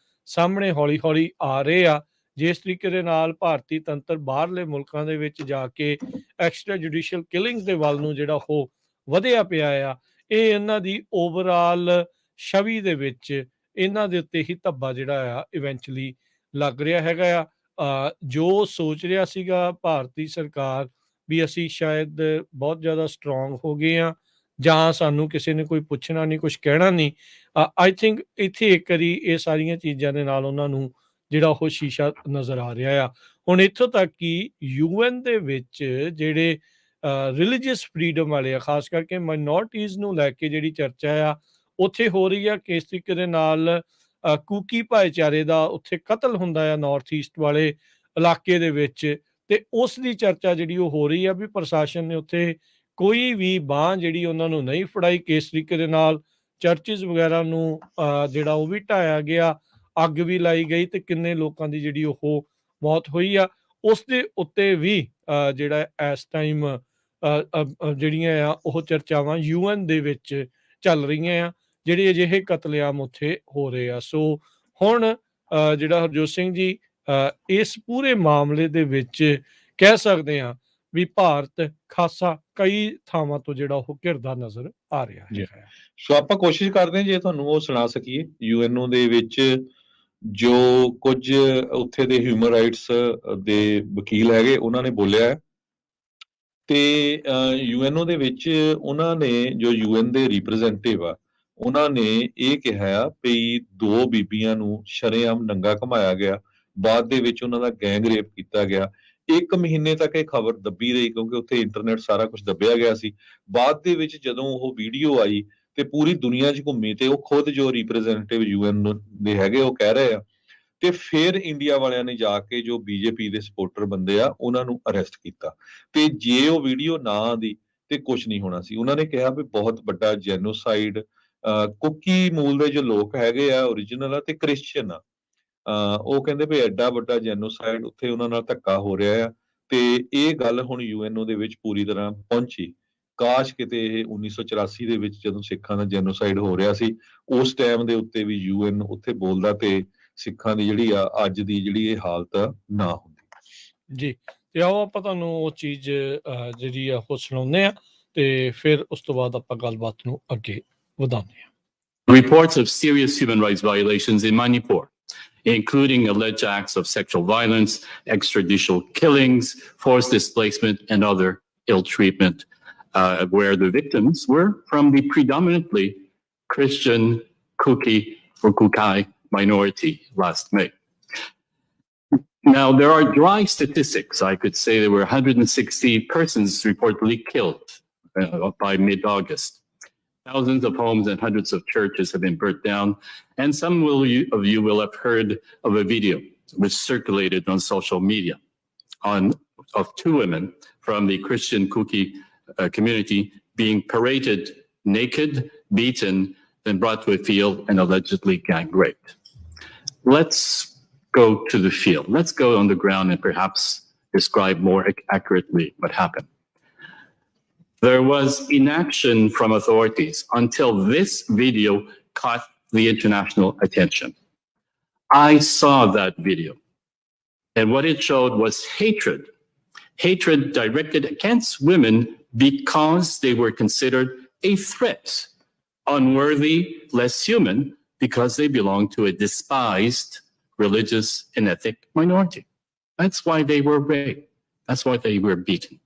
ਸਾਹਮਣੇ ਹੌਲੀ ਹੌਲੀ ਆ ਰਹੇ ਆ, ਜਿਸ ਤਰੀਕੇ ਦੇ ਨਾਲ ਭਾਰਤੀ ਤੰਤਰ ਬਾਹਰਲੇ ਮੁਲਕਾਂ ਦੇ ਵਿੱਚ ਜਾ ਕੇ ਐਕਸਟਰਾ ਜੁਡੀਸ਼ੀਅਲ ਕਿਲਿੰਗਸ ਦੇ ਵੱਲ ਨੂੰ ਜਿਹੜਾ ਉਹ ਵਧਿਆ ਪਿਆ ਆ, ਇਹ ਇਹਨਾਂ ਦੀ ਓਵਰਆਲ ਛਵੀ ਦੇ ਵਿੱਚ ਇਹਨਾਂ ਦੇ ਉੱਤੇ ਹੀ ਧੱਬਾ ਜਿਹੜਾ ਆ ਇਵੈਂਚੁਅਲੀ ਲੱਗ ਰਿਹਾ ਹੈਗਾ ਆ। ਜੋ ਸੋਚ ਰਿਹਾ ਸੀਗਾ ਭਾਰਤੀ ਸਰਕਾਰ ਵੀ ਅਸੀਂ ਸ਼ਾਇਦ ਬਹੁਤ ਜ਼ਿਆਦਾ ਸਟਰੋਂਗ ਹੋ ਗਏ ਆ ਜਾਂ ਸਾਨੂੰ ਕਿਸੇ ਨੇ ਕੋਈ ਪੁੱਛਣਾ ਨਹੀਂ, ਕੁਝ ਕਹਿਣਾ ਨਹੀਂ, ਆਈ ਥਿੰਕ ਇੱਥੇ ਇੱਕ ਵਾਰੀ ਇਹ ਸਾਰੀਆਂ ਚੀਜ਼ਾਂ ਦੇ ਨਾਲ ਉਹਨਾਂ ਨੂੰ ਜਿਹੜਾ ਉਹ ਸ਼ੀਸ਼ਾ ਨਜ਼ਰ ਆ ਰਿਹਾ ਆ। ਹੁਣ ਇੱਥੋਂ ਤੱਕ ਕਿ UN ਦੇ ਵਿੱਚ ਜਿਹੜੇ ਰਿਲੀਜੀਅਸ ਫਰੀडम ਵਾਲੇ ਆ, ਖਾਸ ਕਰਕੇ ਮਾਈਨੋਰਟੀਜ਼ ਨੂੰ ਲੈ ਕੇ ਜਿਹੜੀ ਚਰਚਾ ਆ ਉੱਥੇ ਹੋ ਰਹੀ ਆ, ਕਿਸ ਤਰੀਕੇ ਦੇ ਨਾਲ ਕੂਕੀ ਭਾਈਚਾਰੇ ਦਾ ਉੱਥੇ ਕਤਲ ਹੁੰਦਾ ਆ ਨਾਰਥ ਈਸਟ ਵਾਲੇ ਇਲਾਕੇ ਦੇ ਵਿੱਚ, ਤੇ ਉਸ ਦੀ ਚਰਚਾ ਜਿਹੜੀ ਉਹ ਹੋ ਰਹੀ ਆ ਵੀ ਪ੍ਰਸ਼ਾਸਨ ਨੇ ਉੱਥੇ ਕੋਈ ਵੀ ਬਾਂਹ ਜਿਹੜੀ ਉਹਨਾਂ ਨੂੰ ਨਹੀਂ ਫੜਾਈ, ਕਿਸ ਤਰੀਕੇ ਦੇ ਨਾਲ ਚਰਚਿਸ ਵਗੈਰਾ ਨੂੰ ਜਿਹੜਾ ਉਹ ਵੀ ਢਾਇਆ ਗਿਆ, ਅੱਗ ਵੀ ਲਾਈ ਗਈ ਤੇ ਕਿੰਨੇ ਲੋਕਾਂ ਦੀ ਜਿਹੜੀ ਉਹ ਮੌਤ ਹੋਈ ਆ। ਉਸ ਦੇ ਉੱਤੇ ਵੀ ਜਿਹੜਾ ਇਸ ਟਾਈਮ ਜਿਹੜੀਆਂ ਆ ਉਹ ਚਰਚਾਵਾਂ UN ਦੇ ਵਿੱਚ ਚੱਲ ਰਹੀਆਂ ਆ, ਜਿਹੜੇ ਅਜਿਹੇ ਕਤਲੇਆਮ ਉੱਥੇ ਹੋ ਰਹੇ ਆ। ਸੋ ਹੁਣ ਜਿਹੜਾ ਹਰਜੋਤ ਸਿੰਘ ਜੀ ਇਸ ਪੂਰੇ ਮਾਮਲੇ ਦੇ ਵਿੱਚ ਕਹਿ ਸਕਦੇ ਆ ਵੀ ਭਾਰਤ ਖਾਸਾ ਕਈ ਥਾਵਾਂ ਤੋਂ ਜਿਹੜਾ ਉਹ ਘਿਰਦਾ ਨਜ਼ਰ ਆ ਰਿਹਾ ਹੈ। ਸੋ ਆਪਾਂ ਕੋਸ਼ਿਸ਼ ਕਰਦੇ ਹਾਂ ਜੇ ਤੁਹਾਨੂੰ ਉਹ ਸੁਣਾ ਸਕੀਏ। UNO ਦੇ ਵਿੱਚ ਜੋ ਕੁਝ ਉੱਥੇ ਦੇ ਹਿਊਮਨ ਰਾਈਟਸ ਦੇ ਵਕੀਲ ਹੈਗੇ ਉਹਨਾਂ ਨੇ ਬੋਲਿਆ ਹੈ, ਤੇ UNO ਦੇ ਵਿੱਚ ਉਹਨਾਂ ਨੇ ਜੋ UN ਦੇ ਰਿਪਰੈਜ਼ੈਂਟੇਟਿਵ ਆ ਉਹਨਾਂ ਨੇ ਇਹ ਕਿਹਾ ਵੀ 2 ਬੀਬੀਆਂ ਨੂੰ ਸ਼ਰੇਆਮ ਨੰਗਾ ਘੁਮਾਇਆ ਗਿਆ, ਬਾਅਦ ਦੇ ਵਿੱਚ ਉਹਨਾਂ ਦਾ ਗੈਂਗ ਰੇਪ ਕੀਤਾ ਗਿਆ। 1 ਮਹੀਨੇ ਤੱਕ ਇਹ ਖਬਰ ਦੱਬੀ ਰਹੀ ਕਿਉਂਕਿ ਉੱਥੇ ਇੰਟਰਨੈਟ ਸਾਰਾ ਕੁਝ ਦੱਬਿਆ ਗਿਆ ਸੀ। ਬਾਅਦ ਦੇ ਵਿੱਚ ਜਦੋਂ ਉਹ ਵੀਡੀਓ ਆਈ ਤੇ ਪੂਰੀ ਦੁਨੀਆ 'ਚ ਘੁੰਮੀ ਤੇ ਉਹ ਖੁਦ ਜੋ ਰਿਪਰੈਜ਼ੈਂਟੇਟਿਵ UN ਦੇ ਹੈਗੇ ਉਹ ਕਹਿ ਰਹੇ ਆ, ਤੇ ਫਿਰ ਇੰਡੀਆ ਵਾਲਿਆਂ ਨੇ ਜਾ ਕੇ ਜੋ BJP ਦੇ ਸਪੋਰਟਰ ਬੰਦੇ ਆ ਉਹਨਾਂ ਨੂੰ ਅਰੈਸਟ ਕੀਤਾ, ਤੇ ਜੇ ਉਹ ਵੀਡੀਓ ਨਾ ਆਉਂਦੀ ਤੇ ਕੁਝ ਨਹੀਂ ਹੋਣਾ ਸੀ। ਉਹਨਾਂ ਨੇ ਕਿਹਾ ਵੀ ਬਹੁਤ ਵੱਡਾ ਜੈਨੋਸਾਈਡ, ਕੁਕੀ ਮੂਲ ਦੇ ਜੋ ਲੋਕ ਹੈਗੇ ਆ ਓਰੀਜਨਲ ਆ ਤੇ ਕ੍ਰਿਸਚੀਅਨ ਆ, ਉਹ ਕਹਿੰਦੇ ਵੀ ਐਡਾ ਵੱਡਾ ਜੈਨੋਸਾਈਡ ਉੱਥੇ ਉਹਨਾਂ ਨਾਲ ਧੱਕਾ ਹੋ ਰਿਹਾ ਆ, ਤੇ ਇਹ ਗੱਲ ਹੁਣ UNO ਦੇ ਵਿੱਚ ਪੂਰੀ ਤਰ੍ਹਾਂ ਪਹੁੰਚੀ। ਕਾਸ਼ ਕਿਤੇ ਇਹ 1984 ਦੇ ਵਿੱਚ ਜਦੋਂ ਸਿੱਖਾਂ ਦਾ ਜੈਨੋਸਾਈਡ ਹੋ ਰਿਹਾ ਸੀ ਉਸ ਟਾਈਮ ਦੇ ਉੱਤੇ ਵੀ UN ਉੱਥੇ ਬੋਲਦਾ ਤੇ ਸਿੱਖਾਂ ਦੀ ਜਿਹੜੀ ਆ ਅੱਜ ਦੀ ਜਿਹੜੀ ਇਹ ਹਾਲਤ ਨਾ ਹੁੰਦੀ। ਜੀ, ਤੇ ਆਓ ਆਪਾਂ ਤੁਹਾਨੂੰ ਉਹ ਚੀਜ਼ ਜਿਹੜੀ ਆ ਉਹ ਸੁਣਾਉਂਦੇ ਆ ਤੇ ਫਿਰ ਉਸ ਤੋਂ ਬਾਅਦ ਆਪਾਂ ਗੱਲਬਾਤ ਨੂੰ ਅੱਗੇ ਵਧਾਉਂਦੇ ਆ। Reports of serious human rights violations in Manipur, including alleged acts of sexual violence, extrajudicial killings, forced displacement, and other ill treatment, where the victims were from the predominantly Christian Kuki or Kukai minority last May. Now, there are dry statistics. I could say there were 160 persons reportedly killed by mid-August. Thousands of homes and hundreds of churches have been burnt down, and some of you will have heard of a video which circulated on social media of 2 women from the Christian Kuki community being paraded naked, beaten, then brought to a field and allegedly gang raped. Let's go to the field. Let's go on the ground and perhaps describe more accurately what happened. There was inaction from authorities until this video caught the international attention. I saw that video, and what it showed was hatred directed against women because they were considered a threat, unworthy, less human, because they belonged to a despised religious and ethnic minority. That's why they were raped. That's why they were beaten.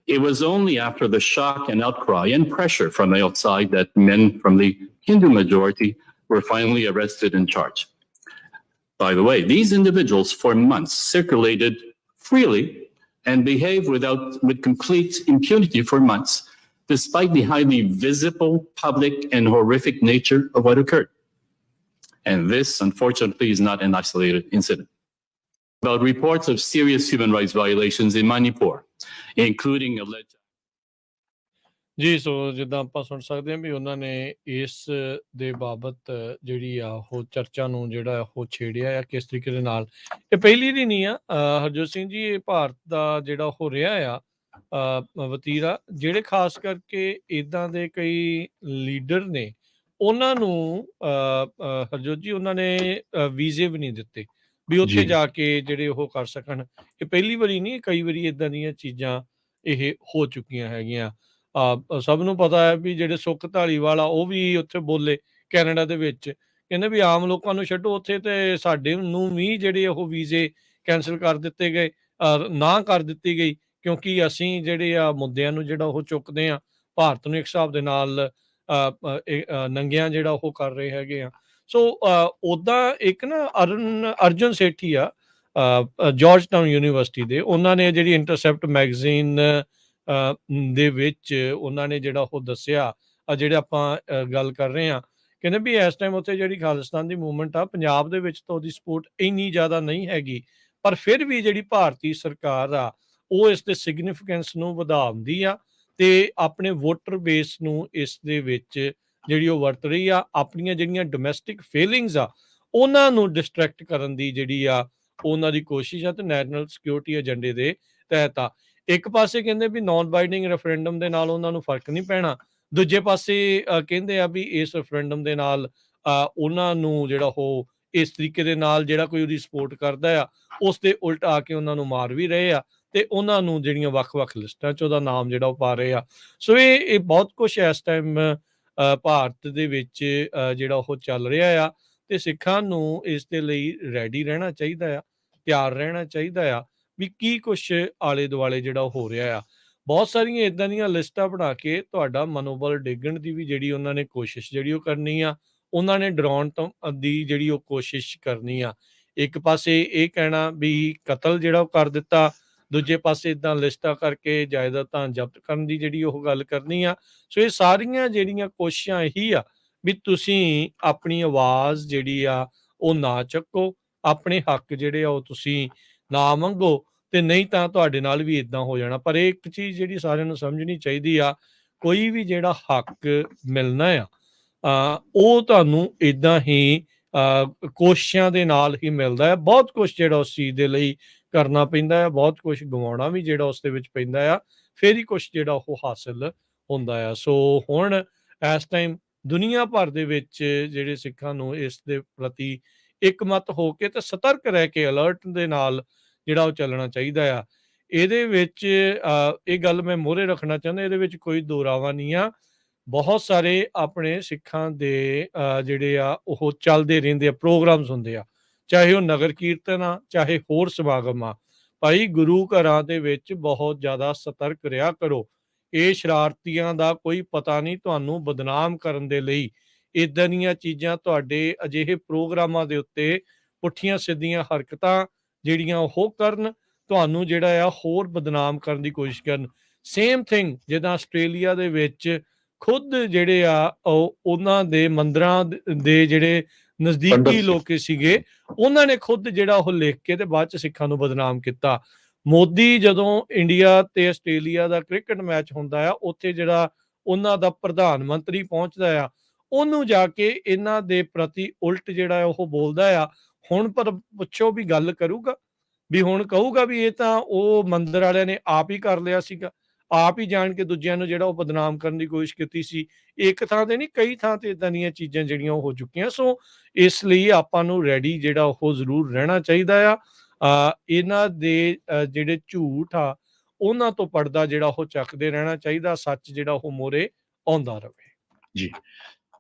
It was only after the shock and outcry and pressure from the outside that men from the Hindu majority were finally arrested and charged. By the way, these individuals for months circulated freely and behaved with complete impunity for months, despite the highly visible, public, and horrific nature of what occurred. And this, unfortunately, is not an isolated incident. About reports of serious human rights violations in Manipur, including alleged. ਜੀ, ਸੋ ਜਿੱਦਾਂ ਆਪਾਂ ਸੁਣ ਸਕਦੇ ਹਾਂ ਵੀ ਉਹਨਾਂ ਨੇ ਇਸ ਦੇ ਬਾਬਤ ਜਿਹੜੀ ਆ ਉਹ ਚਰਚਾ ਨੂੰ ਜਿਹੜਾ ਉਹ ਛੇੜਿਆ ਆ ਕਿਸ ਤਰੀਕੇ ਦੇ ਨਾਲ। ਇਹ ਪਹਿਲੀ ਦੀ ਨਹੀਂ ਆ ਹਰਜੋਤ ਸਿੰਘ ਜੀ, ਇਹ ਭਾਰਤ ਦਾ ਜਿਹੜਾ ਉਹ ਰਿਹਾ ਆ ਵਤੀਰਾ, ਜਿਹੜੇ ਖਾਸ ਕਰਕੇ ਇੱਦਾਂ ਦੇ ਕਈ ਲੀਡਰ ਨੇ ਉਹਨਾਂ ਨੂੰ ਹਰਜੋਤ ਜੀ ਉਹਨਾਂ ਨੇ ਵੀਜ਼ੇ ਵੀ ਨਹੀਂ ਦਿੱਤੇ ਵੀ ਉੱਥੇ ਜੀ ਜਾ ਕੇ ਜਿਹੜੇ ਉਹ ਕਰ ਸਕਣ। ਇਹ ਪਹਿਲੀ ਵਾਰੀ ਨਹੀਂ, ਕਈ ਵਾਰੀ ਇੱਦਾਂ ਦੀਆਂ ਚੀਜ਼ਾਂ ਇਹ ਹੋ ਚੁੱਕੀਆਂ ਹੈਗੀਆਂ। ਸਭ ਨੂੰ ਪਤਾ ਹੈ ਵੀ ਜਿਹੜੇ ਸੁੱਖ ਧਾਲੀਵਾਲ ਆ ਉਹ ਵੀ ਉੱਥੇ ਬੋਲੇ ਕੈਨੇਡਾ ਦੇ ਵਿੱਚ, ਕਹਿੰਦੇ ਵੀ ਆਮ ਲੋਕਾਂ ਨੂੰ ਛੱਡੋ, ਉੱਥੇ ਤੇ ਸਾਡੇ ਨੂੰ ਵੀ ਜਿਹੜੇ ਉਹ ਵੀਜ਼ੇ ਕੈਂਸਲ ਕਰ ਦਿੱਤੇ ਗਏ, ਨਾ ਕਰ ਦਿੱਤੀ ਗਈ, ਕਿਉਂਕਿ ਅਸੀਂ ਜਿਹੜੇ ਆ ਮੁੱਦਿਆਂ ਨੂੰ ਜਿਹੜਾ ਉਹ ਚੁੱਕਦੇ ਆ, ਭਾਰਤ ਨੂੰ ਇੱਕ ਹਿਸਾਬ ਦੇ ਨਾਲ ਨੰਗਿਆਂ ਜਿਹੜਾ ਉਹ ਕਰ ਰਹੇ ਹੈਗੇ ਆ। ਸੋ ਉੱਦਾਂ ਇੱਕ ਨਾ ਅਰਜੁਨ ਸੇਠੀ ਆ ਜਾਰਜ ਟਾਊਨ ਯੂਨੀਵਰਸਿਟੀ ਦੇ, ਉਹਨਾਂ ਨੇ ਜਿਹੜੀ ਇੰਟਰਸੈਪਟ ਮੈਗਜ਼ੀਨ ਦੇ ਵਿੱਚ ਉਹਨਾਂ ਨੇ ਜਿਹੜਾ ਉਹ ਦੱਸਿਆ, ਜਿਹੜੇ ਆਪਾਂ ਗੱਲ ਕਰ ਰਹੇ ਹਾਂ, ਕਹਿੰਦੇ ਵੀ ਇਸ ਟਾਈਮ ਉੱਥੇ ਜਿਹੜੀ ਖਾਲਿਸਤਾਨ ਦੀ ਮੂਵਮੈਂਟ ਆ ਪੰਜਾਬ ਦੇ ਵਿੱਚ ਤਾਂ ਉਹਦੀ ਸਪੋਰਟ ਇੰਨੀ ਜ਼ਿਆਦਾ ਨਹੀਂ ਹੈਗੀ, ਪਰ ਫਿਰ ਵੀ ਜਿਹੜੀ ਭਾਰਤੀ ਸਰਕਾਰ ਆ ਉਹ ਇਸ ਦੇ ਸਿਗਨੀਫਿਕੈਂਸ ਨੂੰ ਵਧਾਉਂਦੀ ਆ ਤੇ ਆਪਣੇ ਵੋਟਰ ਬੇਸ ਨੂੰ ਇਸ ਦੇ ਵਿੱਚ ਜਿਹੜੀ ਉਹ ਵਰਤ ਰਹੀ ਆ, ਆਪਣੀਆਂ ਜਿਹੜੀਆਂ ਡੋਮੈਸਟਿਕ ਫੀਲਿੰਗਸ ਆ ਉਹਨਾਂ ਨੂੰ ਡਿਸਟਰੈਕਟ ਕਰਨ ਦੀ ਜਿਹੜੀ ਆ ਉਹਨਾਂ ਦੀ ਕੋਸ਼ਿਸ਼ ਆ ਤੇ ਨੈਸ਼ਨਲ ਸਿਕਿਉਰਿਟੀ ਏਜੰਡੇ ਦੇ ਤਹਿਤ ਆ। ਇੱਕ ਪਾਸੇ ਕਹਿੰਦੇ ਵੀ ਨਾਨ ਬਾਈਡਿੰਗ ਰੈਫਰੈਂਡਮ ਦੇ ਨਾਲ ਉਹਨਾਂ ਨੂੰ ਫਰਕ ਨਹੀਂ ਪੈਣਾ, ਦੂਜੇ ਪਾਸੇ ਕਹਿੰਦੇ ਆ ਵੀ ਇਸ ਰੈਫਰੈਂਡਮ ਦੇ ਨਾਲ ਉਹਨਾਂ ਨੂੰ ਜਿਹੜਾ ਉਹ ਇਸ ਤਰੀਕੇ ਦੇ ਨਾਲ ਜਿਹੜਾ ਕੋਈ ਉਹਦੀ ਸਪੋਰਟ ਕਰਦਾ ਆ ਉਸ ਦੇ ਉਲਟ ਆ ਕੇ ਉਹਨਾਂ ਨੂੰ ਮਾਰ ਵੀ ਰਹੇ ਆ ਤੇ ਉਹਨਾਂ ਨੂੰ ਜਿਹੜੀਆਂ ਵੱਖ-ਵੱਖ ਲਿਸਟਾਂ 'ਚ ਉਹਦਾ ਨਾਮ ਜਿਹੜਾ ਉਹ ਪਾ ਰਹੇ ਆ। ਸੋ ਇਹ ਬਹੁਤ ਕੁਛ ਇਸ ਟਾਈਮ ਭਾਰਤ ਦੇ ਵਿੱਚ ਜਿਹੜਾ ਉਹ ਚੱਲ ਰਿਹਾ ਆ ਤੇ ਸਿੱਖਾਂ ਨੂੰ ਇਸ ਦੇ ਲਈ ਰੈਡੀ ਰਹਿਣਾ ਚਾਹੀਦਾ ਆ, ਤਿਆਰ ਰਹਿਣਾ ਚਾਹੀਦਾ ਆ ਵੀ ਕੀ ਕੁਛ ਆਲੇ ਦੁਆਲੇ ਜਿਹੜਾ ਉਹ ਹੋ ਰਿਹਾ ਆ। ਬਹੁਤ ਸਾਰੀਆਂ ਇੱਦਾਂ ਦੀਆਂ ਲਿਸਟਾਂ ਬਣਾ ਕੇ ਤੁਹਾਡਾ ਮਨੋਬਲ ਡਿੱਗਣ ਦੀ ਵੀ ਜਿਹੜੀ ਉਹਨਾਂ ਨੇ ਕੋਸ਼ਿਸ਼ ਜਿਹੜੀ ਉਹ ਕਰਨੀ ਆ, ਉਹਨਾਂ ਨੇ ਡਰਾਉਣ ਤੋਂ ਦੀ ਜਿਹੜੀ ਉਹ ਕੋਸ਼ਿਸ਼ ਕਰਨੀ ਆ। ਇੱਕ ਪਾਸੇ ਇਹ ਕਹਿਣਾ ਵੀ ਕਤਲ ਜਿਹੜਾ ਉਹ ਕਰ ਦਿੱਤਾ, ਦੂਜੇ ਪਾਸੇ ਇੱਦਾਂ ਲਿਸਟਾਂ ਕਰਕੇ ਜਾਇਦਾਦਾਂ ਜ਼ਬਤ ਕਰਨ ਦੀ ਜਿਹੜੀ ਉਹ ਗੱਲ ਕਰਨੀ ਆ। ਸੋ ਇਹ ਸਾਰੀਆਂ ਜਿਹੜੀਆਂ ਕੋਸ਼ਿਸ਼ਾਂ ਇਹੀ ਆ ਵੀ ਤੁਸੀਂ ਆਪਣੀ ਆਵਾਜ਼ ਜਿਹੜੀ ਆ ਉਹ ਨਾ ਚੱਕੋ, ਆਪਣੇ ਹੱਕ ਜਿਹੜੇ ਆ ਉਹ ਤੁਸੀਂ ਨਾ ਮੰਗੋ, ਤੇ ਨਹੀਂ ਤਾਂ ਤੁਹਾਡੇ ਨਾਲ ਵੀ ਇਦਾਂ ਹੋ ਜਾਣਾ। ਪਰ ਇੱਕ ਚੀਜ਼ ਜਿਹੜੀ ਸਾਰਿਆਂ ਨੂੰ ਸਮਝਣੀ ਚਾਹੀਦੀ ਆ, ਕੋਈ ਵੀ ਜਿਹੜਾ ਹੱਕ ਮਿਲਣਾ ਆ ਉਹ ਤੁਹਾਨੂੰ ਇਦਾਂ ਹੀ ਕੋਸ਼ਿਸ਼ਾਂ ਦੇ ਨਾਲ ਹੀ ਮਿਲਦਾ ਹੈ। ਬਹੁਤ ਕੁਛ ਜਿਹੜਾ ਉਸ ਚੀਜ਼ ਦੇ ਲਈ ਕਰਨਾ ਪੈਂਦਾ ਆ, ਬਹੁਤ ਕੁਛ ਗਵਾਉਣਾ ਵੀ ਜਿਹੜਾ ਉਸ ਦੇ ਵਿੱਚ ਪੈਂਦਾ ਆ, ਫਿਰ ਹੀ ਕੁਛ ਜਿਹੜਾ ਉਹ ਹਾਸਿਲ ਹੁੰਦਾ ਆ। ਸੋ ਹੁਣ ਇਸ ਟਾਈਮ ਦੁਨੀਆ ਭਰ ਦੇ ਵਿੱਚ ਜਿਹੜੇ ਸਿੱਖਾਂ ਨੂੰ ਇਸ ਦੇ ਪ੍ਰਤੀ ਇੱਕਮਤ ਹੋ ਕੇ ਤੇ ਸਤਰਕ ਰਹਿ ਕੇ ਅਲਰਟ ਦੇ ਨਾਲ ਜਿਹੜਾ ਉਹ ਚੱਲਣਾ ਚਾਹੀਦਾ ਆ। ਇਹਦੇ ਵਿੱਚ ਇਹ ਗੱਲ ਮੈਂ ਮੋਹਰੇ ਰੱਖਣਾ ਚਾਹੁੰਦਾ, ਇਹਦੇ ਵਿੱਚ ਕੋਈ ਦੋਰਾਵਾ ਨਹੀਂ ਆ। ਬਹੁਤ ਸਾਰੇ ਆਪਣੇ ਸਿੱਖਾਂ ਦੇ ਜਿਹੜੇ ਆ ਉਹ ਚੱਲਦੇ ਰਹਿੰਦੇ ਆ, ਪ੍ਰੋਗਰਾਮਸ ਹੁੰਦੇ ਆ, ਚਾਹੇ ਉਹ ਨਗਰ ਕੀਰਤਨ ਆ, ਚਾਹੇ ਹੋਰ ਸਮਾਗਮ ਆ। ਭਾਈ ਗੁਰੂ ਘਰਾਂ ਦੇ ਵਿੱਚ ਬਹੁਤ ਜ਼ਿਆਦਾ ਸਤਰਕ ਰਿਹਾ ਕਰੋ। ਇਹ ਸ਼ਰਾਰਤੀਆਂ ਦਾ ਕੋਈ ਪਤਾ ਨਹੀਂ, ਤੁਹਾਨੂੰ ਬਦਨਾਮ ਕਰਨ ਦੇ ਲਈ ਇੱਦਾਂ ਦੀਆਂ ਚੀਜ਼ਾਂ ਤੁਹਾਡੇ ਅਜਿਹੇ ਪ੍ਰੋਗਰਾਮਾਂ ਦੇ ਉੱਤੇ ਪੁੱਠੀਆਂ ਸਿੱਧੀਆਂ ਹਰਕਤਾਂ ਜਿਹੜੀਆਂ ਉਹ ਕਰਨ, ਤੁਹਾਨੂੰ ਜਿਹੜਾ ਆ ਹੋਰ ਬਦਨਾਮ ਕਰਨ ਦੀ ਕੋਸ਼ਿਸ਼ ਕਰਨ। ਸੇਮ ਥਿੰਗ ਜਿੱਦਾਂ ਆਸਟ੍ਰੇਲੀਆ ਦੇ ਵਿੱਚ ਖੁਦ ਜਿਹੜੇ ਆ ਉਹਨਾਂ ਦੇ ਮੰਦਰਾਂ ਦੇ ਜਿਹੜੇ ਨਜ਼ਦੀਕੀ ਲੋਕ ਸੀਗੇ, ਉਹਨਾਂ ਨੇ ਖੁਦ ਜਿਹੜਾ ਉਹ ਲਿਖ ਕੇ ਤੇ ਬਾਅਦ ਚ ਸਿੱਖਾਂ ਨੂੰ ਬਦਨਾਮ ਕੀਤਾ। ਮੋਦੀ ਜਦੋਂ ਇੰਡੀਆ ਤੇ ਆਸਟ੍ਰੇਲੀਆ ਦਾ ਕ੍ਰਿਕਟ ਮੈਚ ਹੁੰਦਾ ਆ, ਉੱਥੇ ਜਿਹੜਾ ਉਹਨਾਂ ਦਾ ਪ੍ਰਧਾਨ ਮੰਤਰੀ ਪਹੁੰਚਦਾ ਆ, ਉਹਨੂੰ ਜਾ ਕੇ ਇਹਨਾਂ ਦੇ ਪ੍ਰਤੀ ਉਲਟ ਜਿਹੜਾ ਉਹ ਬੋਲਦਾ ਆ। ਹੁਣ ਪਰ ਪੁੱਛੋ ਵੀ ਗੱਲ ਕਰੂਗਾ, ਵੀ ਹੁਣ ਕਹੂਗਾ ਵੀ ਇਹ ਤਾਂ ਉਹ ਮੰਦਿਰ ਵਾਲਿਆਂ ਨੇ ਆਪ ਹੀ ਕਰ ਲਿਆ ਸੀਗਾ, ਆਪ ਹੀ ਜਾਣ ਕੇ ਦੂਜਿਆਂ ਨੂੰ ਜਿਹੜਾ ਉਹ ਬਦਨਾਮ ਕਰਨ ਦੀ ਕੋਸ਼ਿਸ਼ ਕੀਤੀ ਸੀ। ਇੱਕ ਥਾਂ ਤੇ ਨਹੀਂ, ਕਈ ਥਾਂ ਤੇ ਇਦਾਂ ਦੀਆਂ ਚੀਜ਼ਾਂ ਜਿਹੜੀਆਂ ਉਹ ਹੋ ਚੁੱਕੀਆਂ। ਸੋ ਇਸ ਲਈ ਆਪਾਂ ਨੂੰ ਰੈਡੀ ਜਿਹੜਾ ਉਹ ਜ਼ਰੂਰ ਰਹਿਣਾ ਚਾਹੀਦਾ ਆ। ਇਹਨਾਂ ਦੇ ਜਿਹੜੇ ਝੂਠ ਆ ਉਹਨਾਂ ਤੋਂ ਪਰਦਾ ਜਿਹੜਾ ਉਹ ਚੱਕਦੇ ਰਹਿਣਾ ਚਾਹੀਦਾ, ਸੱਚ ਜਿਹੜਾ ਉਹ ਮੋਰੇ ਆਉਂਦਾ ਰਹੇ। ਜੀ,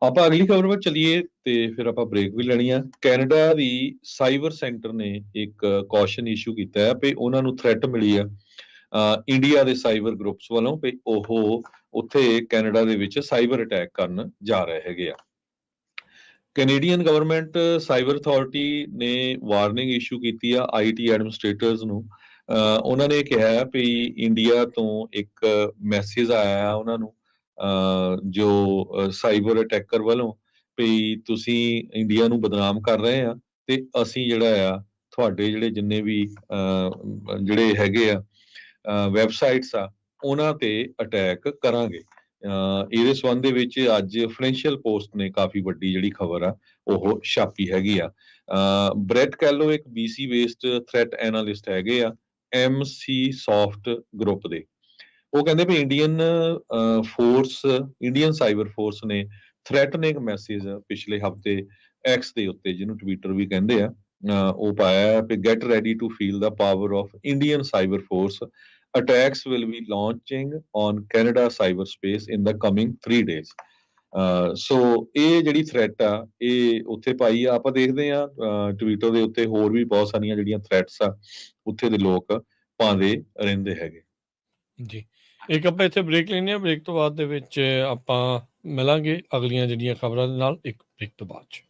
ਆਪਾਂ ਅਗਲੀ ਖਬਰ ਵੱਲ ਚਲੀਏ ਤੇ ਫਿਰ ਆਪਾਂ ਬ੍ਰੇਕ ਵੀ ਲੈਣੀ ਆ। ਕੈਨੇਡਾ ਦੀ ਸਾਈਬਰ ਸੈਂਟਰ ਨੇ ਇੱਕ ਕੌਸ਼ਨ ਇਸ਼ੂ ਕੀਤਾ ਹੈ ਵੀ ਉਹਨਾਂ ਨੂੰ ਥ੍ਰੈਟ ਮਿਲੀ ਆ ਇੰਡੀਆ ਦੇ ਸਾਈਬਰ ਗਰੁੱਪਸ ਵੱਲੋਂ ਵੀ ਉਹ ਉੱਥੇ ਕੈਨੇਡਾ ਦੇ ਵਿੱਚ ਸਾਈਬਰ ਅਟੈਕ ਕਰਨ ਜਾ ਰਹੇ ਹੈਗੇ ਆ। ਕੈਨੇਡੀਅਨ ਗਵਰਨਮੈਂਟ ਸਾਈਬਰ ਅਥਾਰਟੀ ਨੇ ਵਾਰਨਿੰਗ ਇਸ਼ੂ ਕੀਤੀ ਆ IT ਐਡਮਿਨਿਸਟ੍ਰੇਟਰਸ ਨੂੰ। ਉਹਨਾਂ ਨੇ ਕਿਹਾ ਵੀ ਇੰਡੀਆ ਤੋਂ ਇੱਕ ਮੈਸੇਜ ਆਇਆ ਉਹਨਾਂ ਨੂੰ ਜੋ ਸਾਈਬਰ ਅਟੈਕਰ ਵੱਲੋਂ ਵੀ ਤੁਸੀਂ ਇੰਡੀਆ ਨੂੰ ਬਦਨਾਮ ਕਰ ਰਹੇ ਆ ਤੇ ਅਸੀਂ ਜਿਹੜਾ ਆ ਤੁਹਾਡੇ ਜਿਹੜੇ ਜਿੰਨੇ ਵੀ ਜਿਹੜੇ ਹੈਗੇ ਆ ਵੈਬਸਾਈਟਸ ਆ ਉਹਨਾਂ ਤੇ ਅਟੈਕ ਕਰਾਂਗੇ। ਇਹਦੇ ਸੰਬੰਧ ਦੇ ਵਿੱਚ ਅੱਜ ਫਾਈਨੈਂਸ਼ੀਅਲ ਪੋਸਟ ਨੇ ਕਾਫੀ ਵੱਡੀ ਜਿਹੜੀ ਖਬਰ ਆ ਉਹ ਛਾਪੀ ਹੈਗੀ ਆ। ਬ੍ਰੈਟ ਕੈਲੋ ਇੱਕ BC ਬੇਸਡ ਥ੍ਰੈਟ ਐਨਾਲਿਸਟ ਹੈਗੇ ਆ MC ਸੌਫਟ ਗਰੁੱਪ ਦੇ। ਉਹ ਕਹਿੰਦੇ ਵੀ ਇੰਡੀਅਨ ਸਾਈਬਰ ਫੋਰਸ ਨੇ ਥ੍ਰੈਟਨਿੰਗ ਮੈਸੇਜ ਪਿਛਲੇ ਹਫਤੇ ਐਕਸ ਦੇ ਉੱਤੇ, ਜਿਹਨੂੰ ਟਵਿੱਟਰ ਵੀ ਕਹਿੰਦੇ ਆ, ਉਹ ਪਾਇਆ ਕਿ get ready to feel the power of Indian cyber force, attacks will be launching on Canada cyber space in the coming 3 days। So ਇਹ ਜਿਹੜੀ ਥ੍ਰੈਟ ਆ ਇਹ ਉੱਥੇ ਪਾਈ ਆ। ਆਪਾਂ ਦੇਖਦੇ ਆ ਟਵਿੱਟਰ ਦੇ ਉੱਤੇ ਹੋਰ ਵੀ ਬਹੁਤ ਸਾਰੀਆਂ ਜਿਹੜੀਆਂ ਥ੍ਰੈਟਸ ਆ ਉੱਥੇ ਦੇ ਲੋਕ ਪਾਉਂਦੇ ਰਹਿੰਦੇ ਹੈਗੇ। ਜੀ, ਇੱਕ ਆਪਾਂ ਇੱਥੇ ਬ੍ਰੇਕ ਲੈਂਦੇ ਹਾਂ। ਬ੍ਰੇਕ ਤੋਂ ਬਾਅਦ ਦੇ ਵਿੱਚ ਆਪਾਂ ਮਿਲਾਂਗੇ ਅਗਲੀਆਂ ਜਿਹੜੀਆਂ ਖਬਰਾਂ ਦੇ ਨਾਲ, ਇੱਕ ਬ੍ਰੇਕ ਤੋਂ ਬਾਅਦ 'ਚ।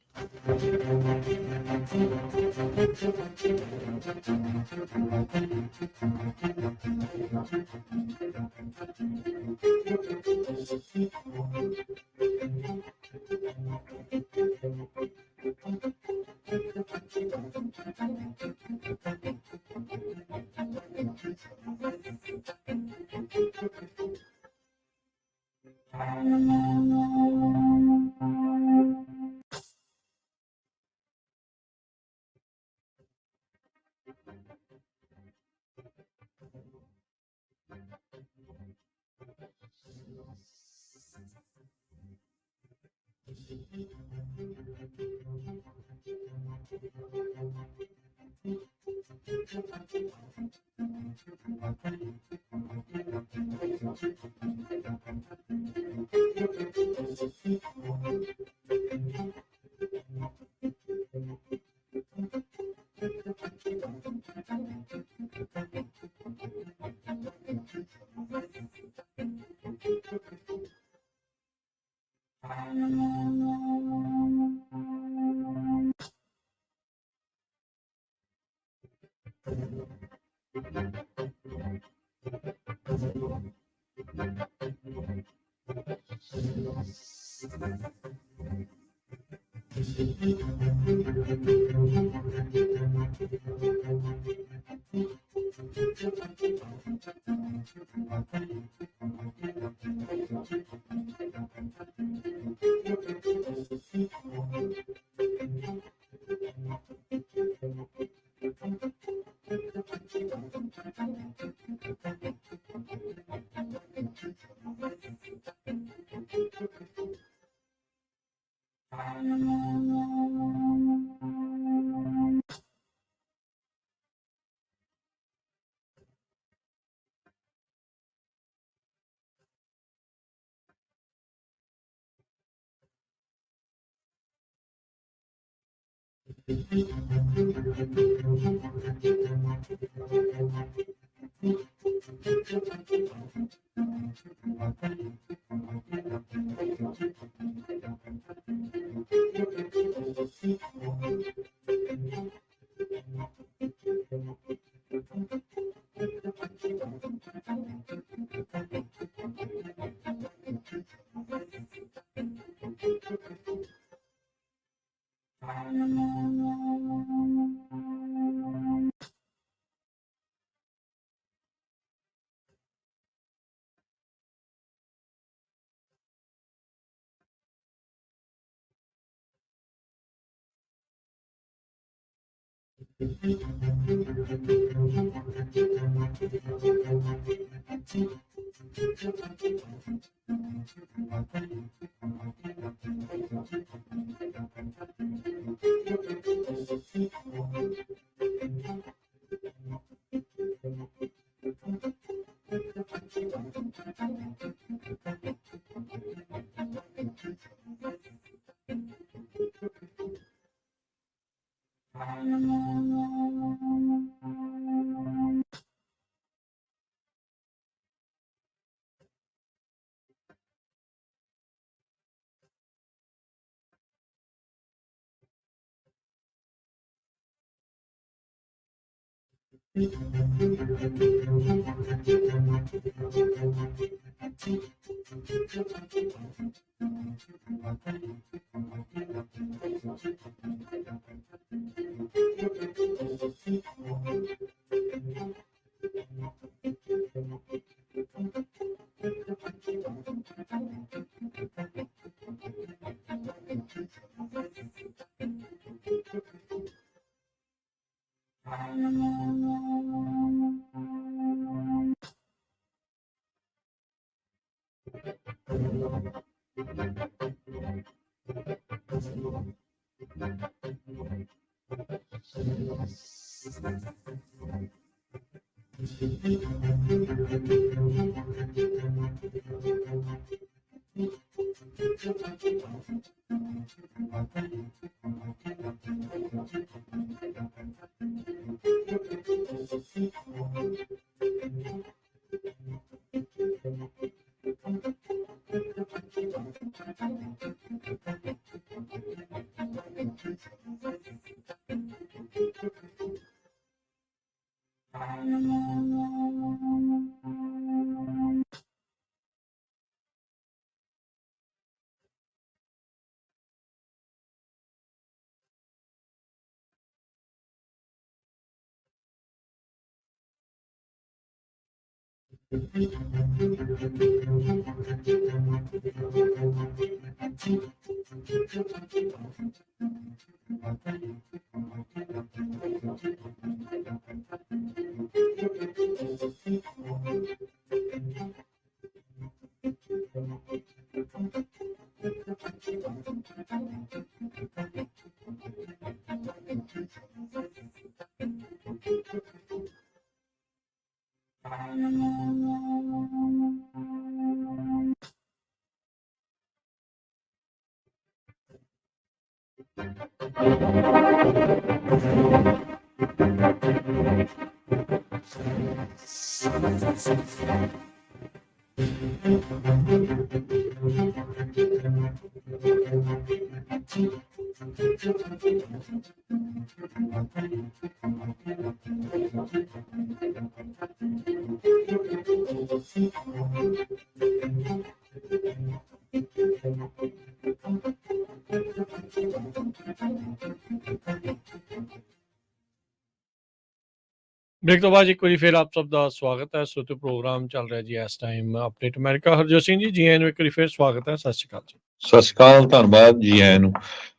ब्रेक तो बाद एक बार फिर आप सब का स्वागत है। सो तो प्रोग्राम चल रहा जी इस time update America. Harjot Singh ji जी आਇਆਂ एक बार फिर स्वागत है। सत श्री अकाल जी। ਸਤਿ ਸ਼੍ਰੀ ਅਕਾਲ, ਧੰਨਵਾਦ ਜੀ ਆਇਆਂ ਨੂੰ।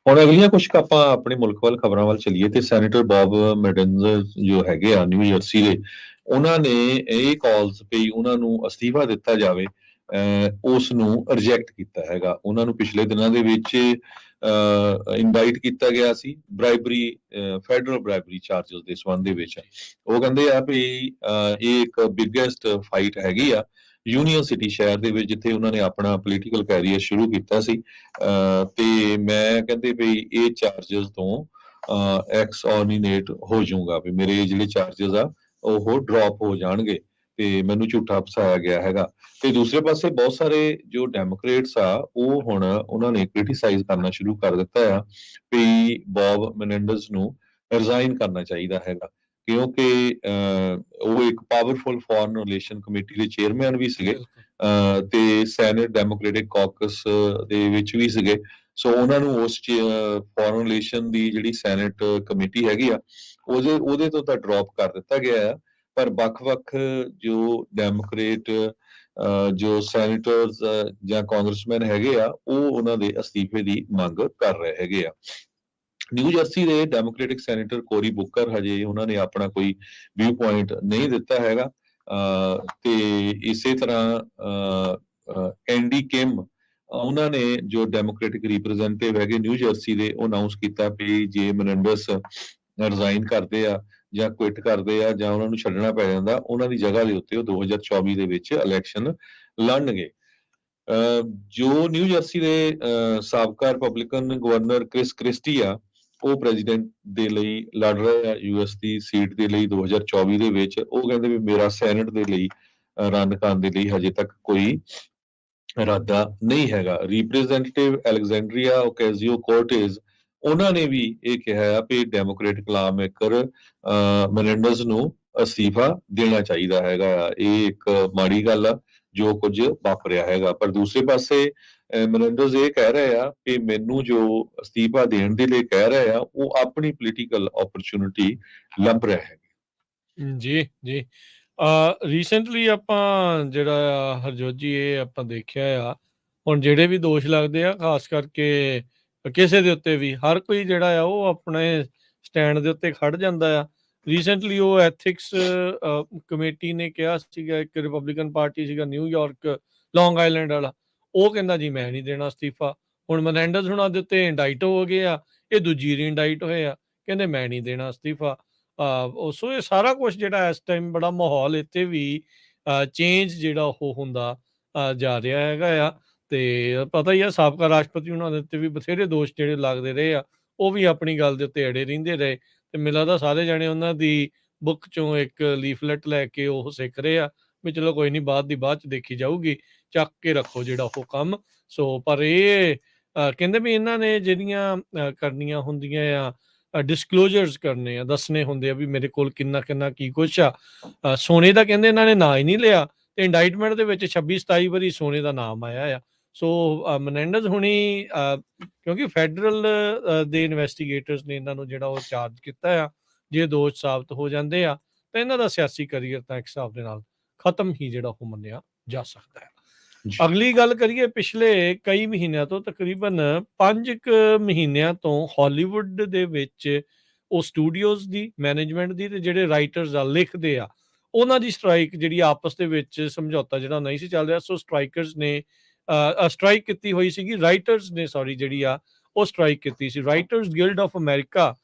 ਹੁਣ ਅਗਲੀਆਂ ਕੁਝ ਆਪਾਂ ਆਪਣੇ ਮੁਲਕ ਵੱਲ ਖਬਰਾਂ ਵੱਲ ਚੱਲੀਏ ਤੇ ਸੈਨੇਟਰ ਬੌਬ ਮੈਂਡੇਜ਼ ਜੋ ਹੈਗੇ ਆ ਨਿਊ ਜਰਸੀ ਦੇ, ਉਹਨਾਂ ਨੇ ਇਹ ਕਾਲਸ ਪਈ ਉਹਨਾਂ ਨੂੰ ਅਸਤੀਫਾ ਦਿੱਤਾ ਜਾਵੇ, ਉਸ ਨੂੰ ਰਿਜੈਕਟ ਕੀਤਾ ਹੈਗਾ। ਉਹਨਾਂ ਨੂੰ ਪਿਛਲੇ ਦਿਨਾਂ ਦੇ ਵਿੱਚ ਇਨਵਾਈਟ ਕੀਤਾ ਗਿਆ ਸੀ ਬ੍ਰਾਈਬਰੀ, ਫੈਡਰਲ ਬ੍ਰਾਈਬਰੀ ਚਾਰਜਸ ਦੇ ਸੰਬੰਧ ਦੇ ਵਿੱਚ। ਉਹ ਕਹਿੰਦੇ ਆ ਵੀ ਇਹ ਇੱਕ ਬਿਗੇਸਟ ਫਾਈਟ ਹੈਗੀ ਆ ਯੂਨੀਅਨ ਸਿਟੀ ਸ਼ਹਿਰ ਦੇ ਵਿੱਚ, ਜਿੱਥੇ ਉਹਨਾਂ ਨੇ ਆਪਣਾ ਪੋਲੀਟੀਕਲ ਕੈਰੀਅਰ ਸ਼ੁਰੂ ਕੀਤਾ ਸੀ। ਤੇ ਮੈਂ ਕਹਿੰਦੇ ਵੀ ਇਹ ਚਾਰਜਸ ਤੋਂ ਐਕਸਓਰਡੀਨੇਟ ਹੋ ਜਾਊਗਾ, ਵੀ ਮੇਰੇ ਜਿਹੜੇ ਚਾਰਜਸ ਆ ਉਹ ਡ੍ਰੌਪ ਹੋ ਜਾਣਗੇ ਤੇ ਮੈਨੂੰ ਝੂਠਾ ਫਸਾਇਆ ਗਿਆ ਹੈਗਾ। ਤੇ ਦੂਸਰੇ ਪਾਸੇ ਬਹੁਤ ਸਾਰੇ ਜੋ ਡੈਮੋਕ੍ਰੇਟਸ ਆ ਉਹ ਹੁਣ ਉਹਨਾਂ ਨੇ ਕ੍ਰਿਟੀਸਾਈਜ਼ ਕਰਨਾ ਸ਼ੁਰੂ ਕਰ ਦਿੱਤਾ ਆ ਵੀ ਬੌਬ ਮੈਨੇਂਡਜ਼ ਨੂੰ ਰਿਜ਼ਾਈਨ ਕਰਨਾ ਚਾਹੀਦਾ ਹੈਗਾ, ਕਿਉਂਕਿ ਉਹ ਇੱਕ ਪਾਵਰਫੁਲ ਫੋਰਨ ਰਿਲੇਸ਼ਨ ਕਮੇਟੀ ਦੇ ਚੇਅਰਮੈਨ ਵੀ ਸੀਗੇ ਤੇ ਸੈਨੇਟ ਡੈਮੋਕ੍ਰੈਟਿਕ ਕਾਕਸ ਦੇ ਵਿੱਚ ਵੀ ਸੀਗੇ। ਸੋ ਉਹਨਾਂ ਨੂੰ ਉਸ ਫੋਰਨ ਰਿਲੇਸ਼ਨ ਦੀ ਜਿਹੜੀ ਸੈਨੇਟ ਕਮੇਟੀ ਹੈਗੀ ਆ ਉਹਦੇ ਤੋਂ ਤਾਂ ਡ੍ਰੌਪ ਕਰ ਦਿੱਤਾ ਗਿਆ ਆ। ਪਰ ਵੱਖ-ਵੱਖ ਜੋ ਡੈਮੋਕ੍ਰੇਟ ਜੋ ਸੈਨੇਟਰਸ ਜਾਂ ਕਾਂਗਰਸਮੈਨ ਹੈਗੇ ਆ ਉਹ ਉਹਨਾਂ ਦੇ ਅਸਤੀਫੇ ਦੀ ਮੰਗ ਕਰ ਰਹੇ ਹੈਗੇ ਆ। ਨਿਊ ਜਰਸੀ ਦੇ ਡੈਮੋਕ੍ਰੈਟਿਕ ਸੈਨੇਟਰ ਕੋਰੀ ਬੁੱਕਰ ਹਜੇ ਉਹਨਾਂ ਨੇ ਆਪਣਾ ਕੋਈ ਵਿਊ ਪੁਆਇੰਟ ਨਹੀਂ ਦਿੱਤਾ ਹੈਗਾ। ਤੇ ਇਸੇ ਤਰ੍ਹਾਂ ਐਂਡੀ ਕਿਮ ਉਹਨਾਂ ਨੇ ਜੋ ਡੈਮੋਕ੍ਰੈਟਿਕ ਰਿਪਰੈਜ਼ੈਂਟੇਟਿਵ ਹੈਗੇ ਨਿਊ ਜਰਸੀ ਦੇ, ਉਹ ਅਨਾਉਂਸ ਕੀਤਾ ਵੀ ਜੇ ਮੈਨੇਂਡਸ ਰਿਜ਼ਾਈਨ ਕਰਦੇ ਆ ਜਾਂ ਕੁਇਟ ਕਰਦੇ ਆ ਜਾਂ ਉਹਨਾਂ ਨੂੰ ਛੱਡਣਾ ਪੈ ਜਾਂਦਾ, ਉਹਨਾਂ ਦੀ ਜਗ੍ਹਾ ਦੇ ਉੱਤੇ ਉਹ 2024 ਦੇ ਵਿੱਚ ਇਲੈਕਸ਼ਨ ਲੜਨਗੇ। ਜੋ ਨਿਊ ਜਰਸੀ ਦੇ ਸਾਬਕਾ ਰਿਪਬਲਿਕਨ ਗਵਰਨਰ ਕ੍ਰਿਸ ਕ੍ਰਿਸਟੀ ਆ, ਉਹ ਪ੍ਰੈਜ਼ੀਡੈਂਟ ਦੇ ਲਈ ਲੜ ਰਹੇ ਆ ਯੂਐਸ ਦੀ ਸੀਟ ਦੇ ਲਈ 2024 ਦੇ ਵਿੱਚ। ਉਹ ਕਹਿੰਦੇ ਵੀ ਮੇਰਾ ਸੈਨੇਟ ਦੇ ਲਈ ਰਨ ਕਰਨ ਦੇ ਲਈ ਹਜੇ ਤੱਕ ਕੋਈ ਇਰਾਦਾ ਨਹੀਂ ਹੈਗਾ। ਰਿਪਰੈਜ਼ੈਂਟੇਟਿਵ ਅਲੈਗਜ਼ੈਂਡਰੀਆ ਓਕੈਜ਼ੀਓ ਕੋਰਟੇਜ਼ ਉਹਨਾਂ ਨੇ ਵੀ ਇਹ ਕਿਹਾ ਆ ਵੀ ਡੈਮੋਕ੍ਰੈਟਿਕ ਲਾ ਮੇਕਰ ਮੈਨੇਂਡਜ਼ ਨੂੰ ਅਸਤੀਫਾ ਦੇਣਾ ਚਾਹੀਦਾ ਹੈਗਾ ਆ। ਇਹ ਇੱਕ ਮਾੜੀ ਗੱਲ ਆ ਜੋ ਕੁਝ ਵਾਪਰਿਆ ਹੈਗਾ। ਪਰ ਦੂਸਰੇ ਪਾਸੇ ਮੈਨੇਂਡੇਜ਼ ਇਹ ਕਹਿ ਰਹੇ ਆ ਕਿ ਮੈਨੂੰ ਜੋ ਅਸਤੀਫਾ ਦੇਣ ਦੇ ਲਈ ਕਹਿ ਰਹੇ ਆ ਉਹ ਆਪਣੀ ਪੋਲੀਟੀਕਲ ਓਪਰਚੁਨਿਟੀ ਲੱਭ ਰਿਹਾ ਹੈ। ਜੀ ਜੀ ਰੀਸੈਂਟਲੀ ਆਪਾਂ ਜਿਹੜਾ ਆ ਹਰਜੋਤ ਜੀ ਇਹ ਆਪਾਂ ਦੇਖਿਆ ਆ ਹੁਣ ਜਿਹੜੇ ਵੀ ਦੋਸ਼ ਲੱਗਦੇ ਆ ਖਾਸ ਕਰਕੇ ਕਿਸੇ ਦੇ ਉੱਤੇ ਵੀ ਹਰ ਕੋਈ ਜਿਹੜਾ ਆ ਉਹ ਆਪਣੇ ਸਟੈਂਡ ਦੇ ਉੱਤੇ ਖੜ ਜਾਂਦਾ ਆ। ਰੀਸੈਂਟਲੀ ਉਹ ਐਥਿਕਸ ਕਮੇਟੀ ਨੇ ਕਿਹਾ ਸੀਗਾ, ਇੱਕ ਰਿਪਬਲਿਕਨ ਪਾਰਟੀ ਸੀਗਾ ਨਿਊਯਾਰਕ ਲੌਂਗ ਆਈਲੈਂਡ ਵਾਲਾ, ਉਹ ਕਹਿੰਦਾ ਜੀ ਮੈਂ ਨਹੀਂ ਦੇਣਾ ਅਸਤੀਫਾ। ਹੁਣ ਮੈਨੇਂਡੇਜ਼ ਹੁਣਾਂ ਦੇ ਉੱਤੇ ਇੰਡਾਈਟ ਹੋ ਗਏ ਆ, ਇਹ ਦੂਜੀ ਰੀ ਇੰਡਾਈਟ ਹੋਏ ਆ, ਕਹਿੰਦੇ ਮੈਂ ਨਹੀਂ ਦੇਣਾ ਅਸਤੀਫਾ। ਸੋ ਇਹ ਸਾਰਾ ਕੁਝ ਜਿਹੜਾ ਇਸ ਟਾਈਮ ਬੜਾ ਮਾਹੌਲ ਇੱਥੇ ਵੀ ਚੇਂਜ ਜਿਹੜਾ ਉਹ ਹੁੰਦਾ ਜਾ ਰਿਹਾ ਹੈਗਾ ਆ। ਤੇ ਪਤਾ ਹੀ ਆ ਸਾਬਕਾ ਰਾਸ਼ਟਰਪਤੀ ਉਹਨਾਂ ਦੇ ਉੱਤੇ ਵੀ ਬਥੇਰੇ ਦੋਸ਼ ਜਿਹੜੇ ਲੱਗਦੇ ਰਹੇ ਆ, ਉਹ ਵੀ ਆਪਣੀ ਗੱਲ ਦੇ ਉੱਤੇ ਅੜੇ ਰਹਿੰਦੇ ਰਹੇ। ਤੇ ਮੈਨੂੰ ਲੱਗਦਾ ਸਾਰੇ ਜਾਣੇ ਉਹਨਾਂ ਦੀ ਬੁੱਕ ਚੋਂ ਇੱਕ ਲੀਫਲੈਟ ਲੈ ਕੇ ਉਹ ਸਿੱਖ ਰਹੇ ਆ ਵੀ ਚਲੋ ਕੋਈ ਨਹੀਂ ਬਾਅਦ ਚ ਦੇਖੀ ਜਾਊਗੀ, ਚੱਕ ਕੇ ਰੱਖੋ ਜਿਹੜਾ ਉਹ ਕੰਮ। ਸੋ ਪਰ ਇਹ ਕਹਿੰਦੇ ਵੀ ਇਹਨਾਂ ਨੇ ਜਿਹੜੀਆਂ ਕਰਨੀਆਂ ਹੁੰਦੀਆਂ ਆ ਡਿਸਕਲੋਜ਼ਰਸ ਕਰਨੇ ਆ, ਦੱਸਣੇ ਹੁੰਦੇ ਆ ਵੀ ਮੇਰੇ ਕੋਲ ਕਿੰਨਾ ਕਿੰਨਾ ਕੀ ਕੁਛ ਆ। ਸੋਨੇ ਦਾ ਕਹਿੰਦੇ ਇਹਨਾਂ ਨੇ ਨਾਂ ਹੀ ਨਹੀਂ ਲਿਆ ਤੇ ਇੰਡਾਈਟਮੈਂਟ ਦੇ ਵਿੱਚ 26-27 ਵਾਰੀ ਸੋਨੇ ਦਾ ਨਾਮ ਆਇਆ ਆ। ਸੋ ਮੈਨੇਂਡੇਜ਼ ਹੁਣੀ ਕਿਉਂਕਿ ਫੈਡਰਲ ਦੇ ਇਨਵੈਸਟੀਗੇਟਰਸ ਨੇ ਇਹਨਾਂ ਨੂੰ ਜਿਹੜਾ ਉਹ ਚਾਰਜ ਕੀਤਾ ਆ, ਜੇ ਦੋਸ਼ ਸਾਬਤ ਹੋ ਜਾਂਦੇ ਆ ਤਾਂ ਇਹਨਾਂ ਦਾ ਸਿਆਸੀ ਕਰੀਅਰ ਤਾਂ ਇੱਕ ਹਿਸਾਬ ਦੇ ਨਾਲ ਖਤਮ ਹੀ ਜਿਹੜਾ ਉਹ ਮੰਨਿਆ ਜਾ ਸਕਦਾ ਹੈ। ਅਗਲੀ ਗੱਲ ਕਰੀਏ, ਪਿਛਲੇ ਕਈ ਮਹੀਨਿਆਂ ਤੋਂ ਤਕਰੀਬਨ 5 ਮਹੀਨਿਆਂ ਤੋਂ ਹਾਲੀਵੁੱਡ ਦੇ ਵਿੱਚ ਉਹ ਸਟੂਡੀਓਜ਼ ਦੀ ਮੈਨੇਜਮੈਂਟ ਦੀ ਤੇ ਜਿਹੜੇ ਰਾਈਟਰਸ ਆ ਲਿਖਦੇ ਆ ਉਹਨਾਂ ਦੀ ਸਟ੍ਰਾਈਕ ਜਿਹੜੀ ਆਪਸ ਦੇ ਵਿੱਚ ਸਮਝੌਤਾ ਜਿਹੜਾ ਨਹੀਂ ਸੀ ਚੱਲ ਰਿਹਾ। ਸੋ ਸਟ੍ਰਾਈਕਰਸ ਨੇ ਸਟ੍ਰਾਈਕ ਕੀਤੀ ਹੋਈ ਸੀਗੀ, ਰਾਈਟਰਸ ਨੇ ਸੌਰੀ ਜਿਹੜੀ ਆ ਉਹ ਸਟ੍ਰਾਈਕ ਕੀਤੀ ਸੀ। ਰਾਈਟਰਸ ਗਿਲਡ ਆਫ ਅਮਰੀਕਾ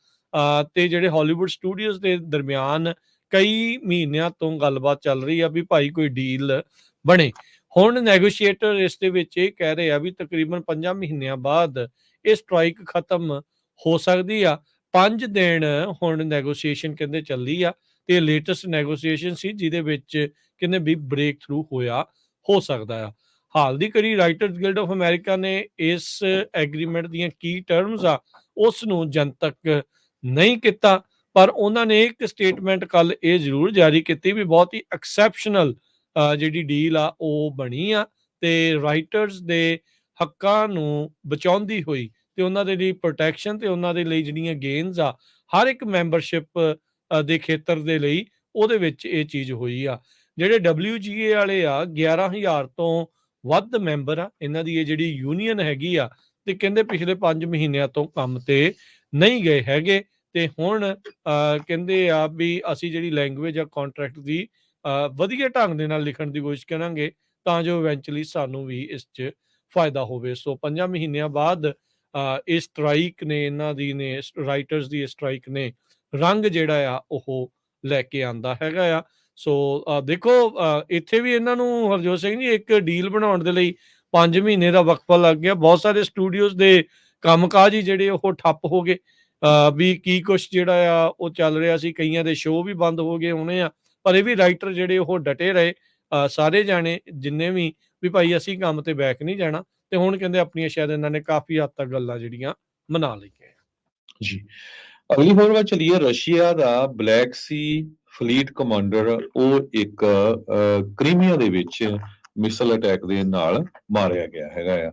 ਤੇ ਜਿਹੜੇ ਹਾਲੀਵੁੱਡ ਸਟੂਡੀਓਜ਼ ਦੇ ਦਰਮਿਆਨ ਕਈ ਮਹੀਨਿਆਂ ਤੋਂ ਗੱਲਬਾਤ ਚੱਲ ਰਹੀ ਆ ਵੀ ਭਾਈ ਕੋਈ ਡੀਲ ਬਣੇ। ਹੁਣ ਨੈਗੋਸ਼ੀਏਟਰ ਇਸ ਦੇ ਵਿੱਚ ਇਹ ਕਹਿ ਰਹੇ ਆ ਵੀ ਤਕਰੀਬਨ 5 ਮਹੀਨਿਆਂ ਬਾਅਦ ਇਹ ਸਟ੍ਰਾਈਕ ਖਤਮ ਹੋ ਸਕਦੀ ਆ। 5 ਦਿਨ ਹੁਣ ਨੈਗੋਸ਼ੀਏਸ਼ਨ ਕਹਿੰਦੇ ਚੱਲੀ ਆ ਤੇ ਲੇਟੈਸਟ ਨੈਗੋਸ਼ੀਏਸ਼ਨ ਸੀ ਜਿਹਦੇ ਵਿੱਚ ਕਹਿੰਦੇ ਵੀ ਬ੍ਰੇਕ ਥਰੂ ਹੋ ਸਕਦਾ ਆ। ਹਾਲ ਦੀ ਕੜੀ ਰਾਈਟਰਸ ਗਿਲਡ ਆਫ ਅਮਰੀਕਾ ਨੇ ਇਸ ਐਗਰੀਮੈਂਟ ਦੀਆਂ ਕੀ ਟਰਮਸ ਆ ਉਸ ਨੂੰ ਜਨਤਕ ਨਹੀਂ ਕੀਤਾ, ਪਰ ਉਹਨਾਂ ਨੇ ਇੱਕ ਸਟੇਟਮੈਂਟ ਕੱਲ ਇਹ ਜ਼ਰੂਰ ਜਾਰੀ ਕੀਤੀ ਵੀ ਬਹੁਤ ਹੀ ਐਕਸੈਪਸ਼ਨਲ ਜਿਹੜੀ ਡੀਲ ਆ ਉਹ ਬਣੀ ਆ ਤੇ ਰਾਈਟਰਸ ਦੇ ਹੱਕਾਂ ਨੂੰ ਬਚਾਉਂਦੀ ਹੋਈ ਤੇ ਉਹਨਾਂ ਦੇ ਲਈ ਪ੍ਰੋਟੈਕਸ਼ਨ ਤੇ ਉਹਨਾਂ ਦੇ ਲਈ ਜਿਹੜੀਆਂ ਗੇਨਸ ਆ ਹਰ ਇੱਕ ਮੈਂਬਰਸ਼ਿਪ ਦੇ ਖੇਤਰ ਦੇ ਲਈ ਉਹਦੇ ਵਿੱਚ ਇਹ ਚੀਜ਼ ਹੋਈ ਆ। ਜਿਹੜੇ WGA ਵਾਲੇ ਆ 11,000 ਤੋਂ ਵੱਧ ਮੈਂਬਰ ਆ ਇਹਨਾਂ ਦੀ ਇਹ ਜਿਹੜੀ ਯੂਨੀਅਨ ਹੈਗੀ ਆ ਤੇ ਕਹਿੰਦੇ ਪਿਛਲੇ 5 ਮਹੀਨਿਆਂ ਤੋਂ ਕੰਮ ਤੇ ਨਹੀਂ ਗਏ ਹੈਗੇ ਤੇ ਹੁਣ ਕਹਿੰਦੇ ਆ ਵੀ ਅਸੀਂ ਜਿਹੜੀ ਲੈਂਗੁਏਜ ਆ ਕੰਟਰੈਕਟ ਦੀ ਵਧੀਆ ਢੰਗ ਦੇ ਨਾਲ ਲਿਖਣ ਦੀ ਕੋਸ਼ਿਸ਼ ਕਰਾਂਗੇ ਤਾਂ ਜੋ ਇਵੈਂਚੁਅਲੀ ਸਾਨੂੰ ਵੀ ਇਸ 'ਚ ਫਾਇਦਾ ਹੋਵੇ। ਸੋ 5 ਮਹੀਨਿਆਂ ਬਾਅਦ ਇਹ ਸਟ੍ਰਾਈਕ ਨੇ ਇਹਨਾਂ ਦੀ ਨੇ ਰਾਈਟਰਸ ਦੀ ਸਟ੍ਰਾਈਕ ਨੇ ਰੰਗ ਜਿਹੜਾ ਆ ਉਹ ਲੈ ਕੇ ਆਂਦਾ ਹੈਗਾ ਆ। ਸੋ ਦੇਖੋ ਇੱਥੇ ਵੀ ਇਹਨਾਂ ਨੂੰ ਹਰਜੋਤ ਸਿੰਘ ਜੀ ਇੱਕ ਡੀਲ ਬਣਾਉਣ ਦੇ ਲਈ 5 ਮਹੀਨੇ ਦਾ ਵਕਫਾ ਲੱਗ ਗਿਆ। ਬਹੁਤ ਸਾਰੇ ਸਟੂਡੀਓਜ਼ ਦੇ ਕੰਮਕਾਜ ਹੀ ਜਿਹੜੇ ਉਹ ਠੱਪ ਹੋ ਗਏ ਵੀ ਕੀ ਕੁਛ ਜਿਹੜਾ ਆ ਉਹ ਚੱਲ ਰਿਹਾ ਸੀ, ਕਈਆਂ ਦੇ ਸ਼ੋਅ ਵੀ ਬੰਦ ਹੋ ਗਏ ਹੋਣੇ ਆ, ਪਰ ਇਹ ਵੀ ਰਾਈਟਰ ਜਿਹੜੇ ਉਹ ਡਟੇ ਰਹੇ ਸਾਰੇ ਜਾਣੇ ਜਿੰਨੇ ਵੀ ਭਾਈ ਅਸੀਂ ਕੰਮ ਤੇ ਬੈਕ ਨਹੀਂ ਜਾਣਾ ਤੇ ਹੁਣ ਕਹਿੰਦੇ ਆਪਣੀਆਂ ਸ਼ਾਇਦ ਇਹਨਾਂ ਨੇ ਕਾਫੀ ਹੱਦ ਤੱਕ ਗੱਲਾਂ ਜਿਹੜੀਆਂ ਮਨਾ ਲਈਆਂ ਜੀ। ਅਗਲੀ ਖਬਰ ਵੱਲ ਚਲੀਏ। ਰਸ਼ੀਆ ਦਾ ਬਲੈਕ ਸੀ ਫਲੀਟ ਕਮਾਂਡਰ ਉਹ ਇੱਕ ਕ੍ਰੀਮੀਆ ਦੇ ਵਿੱਚ ਮਿਸਲ ਅਟੈਕ ਦੇ ਨਾਲ ਮਾਰਿਆ ਗਿਆ ਹੈਗਾ ਆ।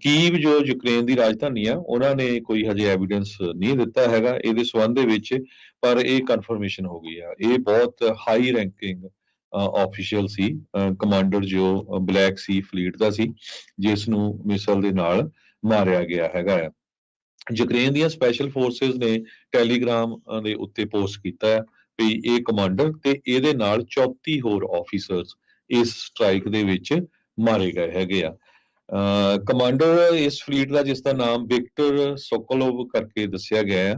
ਕੀਵ ਜੋ ਯੂਕਰੇਨ ਦੀ ਰਾਜਧਾਨੀ ਆ ਉਹਨਾਂ ਨੇ ਕੋਈ ਹਜੇ ਐਵੀਡੈਂਸ ਨਹੀਂ ਦਿੱਤਾ ਹੈਗਾ ਇਹਦੇ ਸੰਬੰਧ ਦੇ ਵਿੱਚ, ਪਰ ਇਹ ਕਨਫਰਮੇਸ਼ਨ ਹੋ ਗਈ ਆ। ਇਹ ਬਹੁਤ ਹਾਈ ਰੈਂਕਿੰਗ ਆਫੀਸ਼ੀਅਲ ਸੀ, ਕਮਾਂਡਰ ਜੋ ਬਲੈਕ ਸੀ ਫਲੀਟ ਦਾ ਸੀ ਜਿਸ ਨੂੰ ਮਿਸਲ ਦੇ ਨਾਲ ਮਾਰਿਆ ਗਿਆ ਹੈਗਾ ਆ। ਯੂਕਰੇਨ ਦੀਆਂ ਸਪੈਸ਼ਲ ਫੋਰਸਿਸ ਨੇ ਟੈਲੀਗ੍ਰਾਮ ਦੇ ਉੱਤੇ ਪੋਸਟ ਕੀਤਾ ਹੈ ਵੀ ਇਹ ਕਮਾਂਡਰ ਤੇ ਇਹਦੇ ਨਾਲ 34 ਹੋਰ ਆਫੀਸਰਸ ਇਸ ਸਟ੍ਰਾਈਕ ਦੇ ਵਿੱਚ ਮਾਰੇ ਗਏ ਹੈਗੇ ਆ। ਕਮਾਂਡਰ ਇਸ ਫਲੀਟ ਦਾ ਜਿਸ ਦਾ ਨਾਮ ਵਿਕਟਰ ਸੋਕੋਲੋਵ ਕਰਕੇ ਦੱਸਿਆ ਗਿਆ ਹੈ,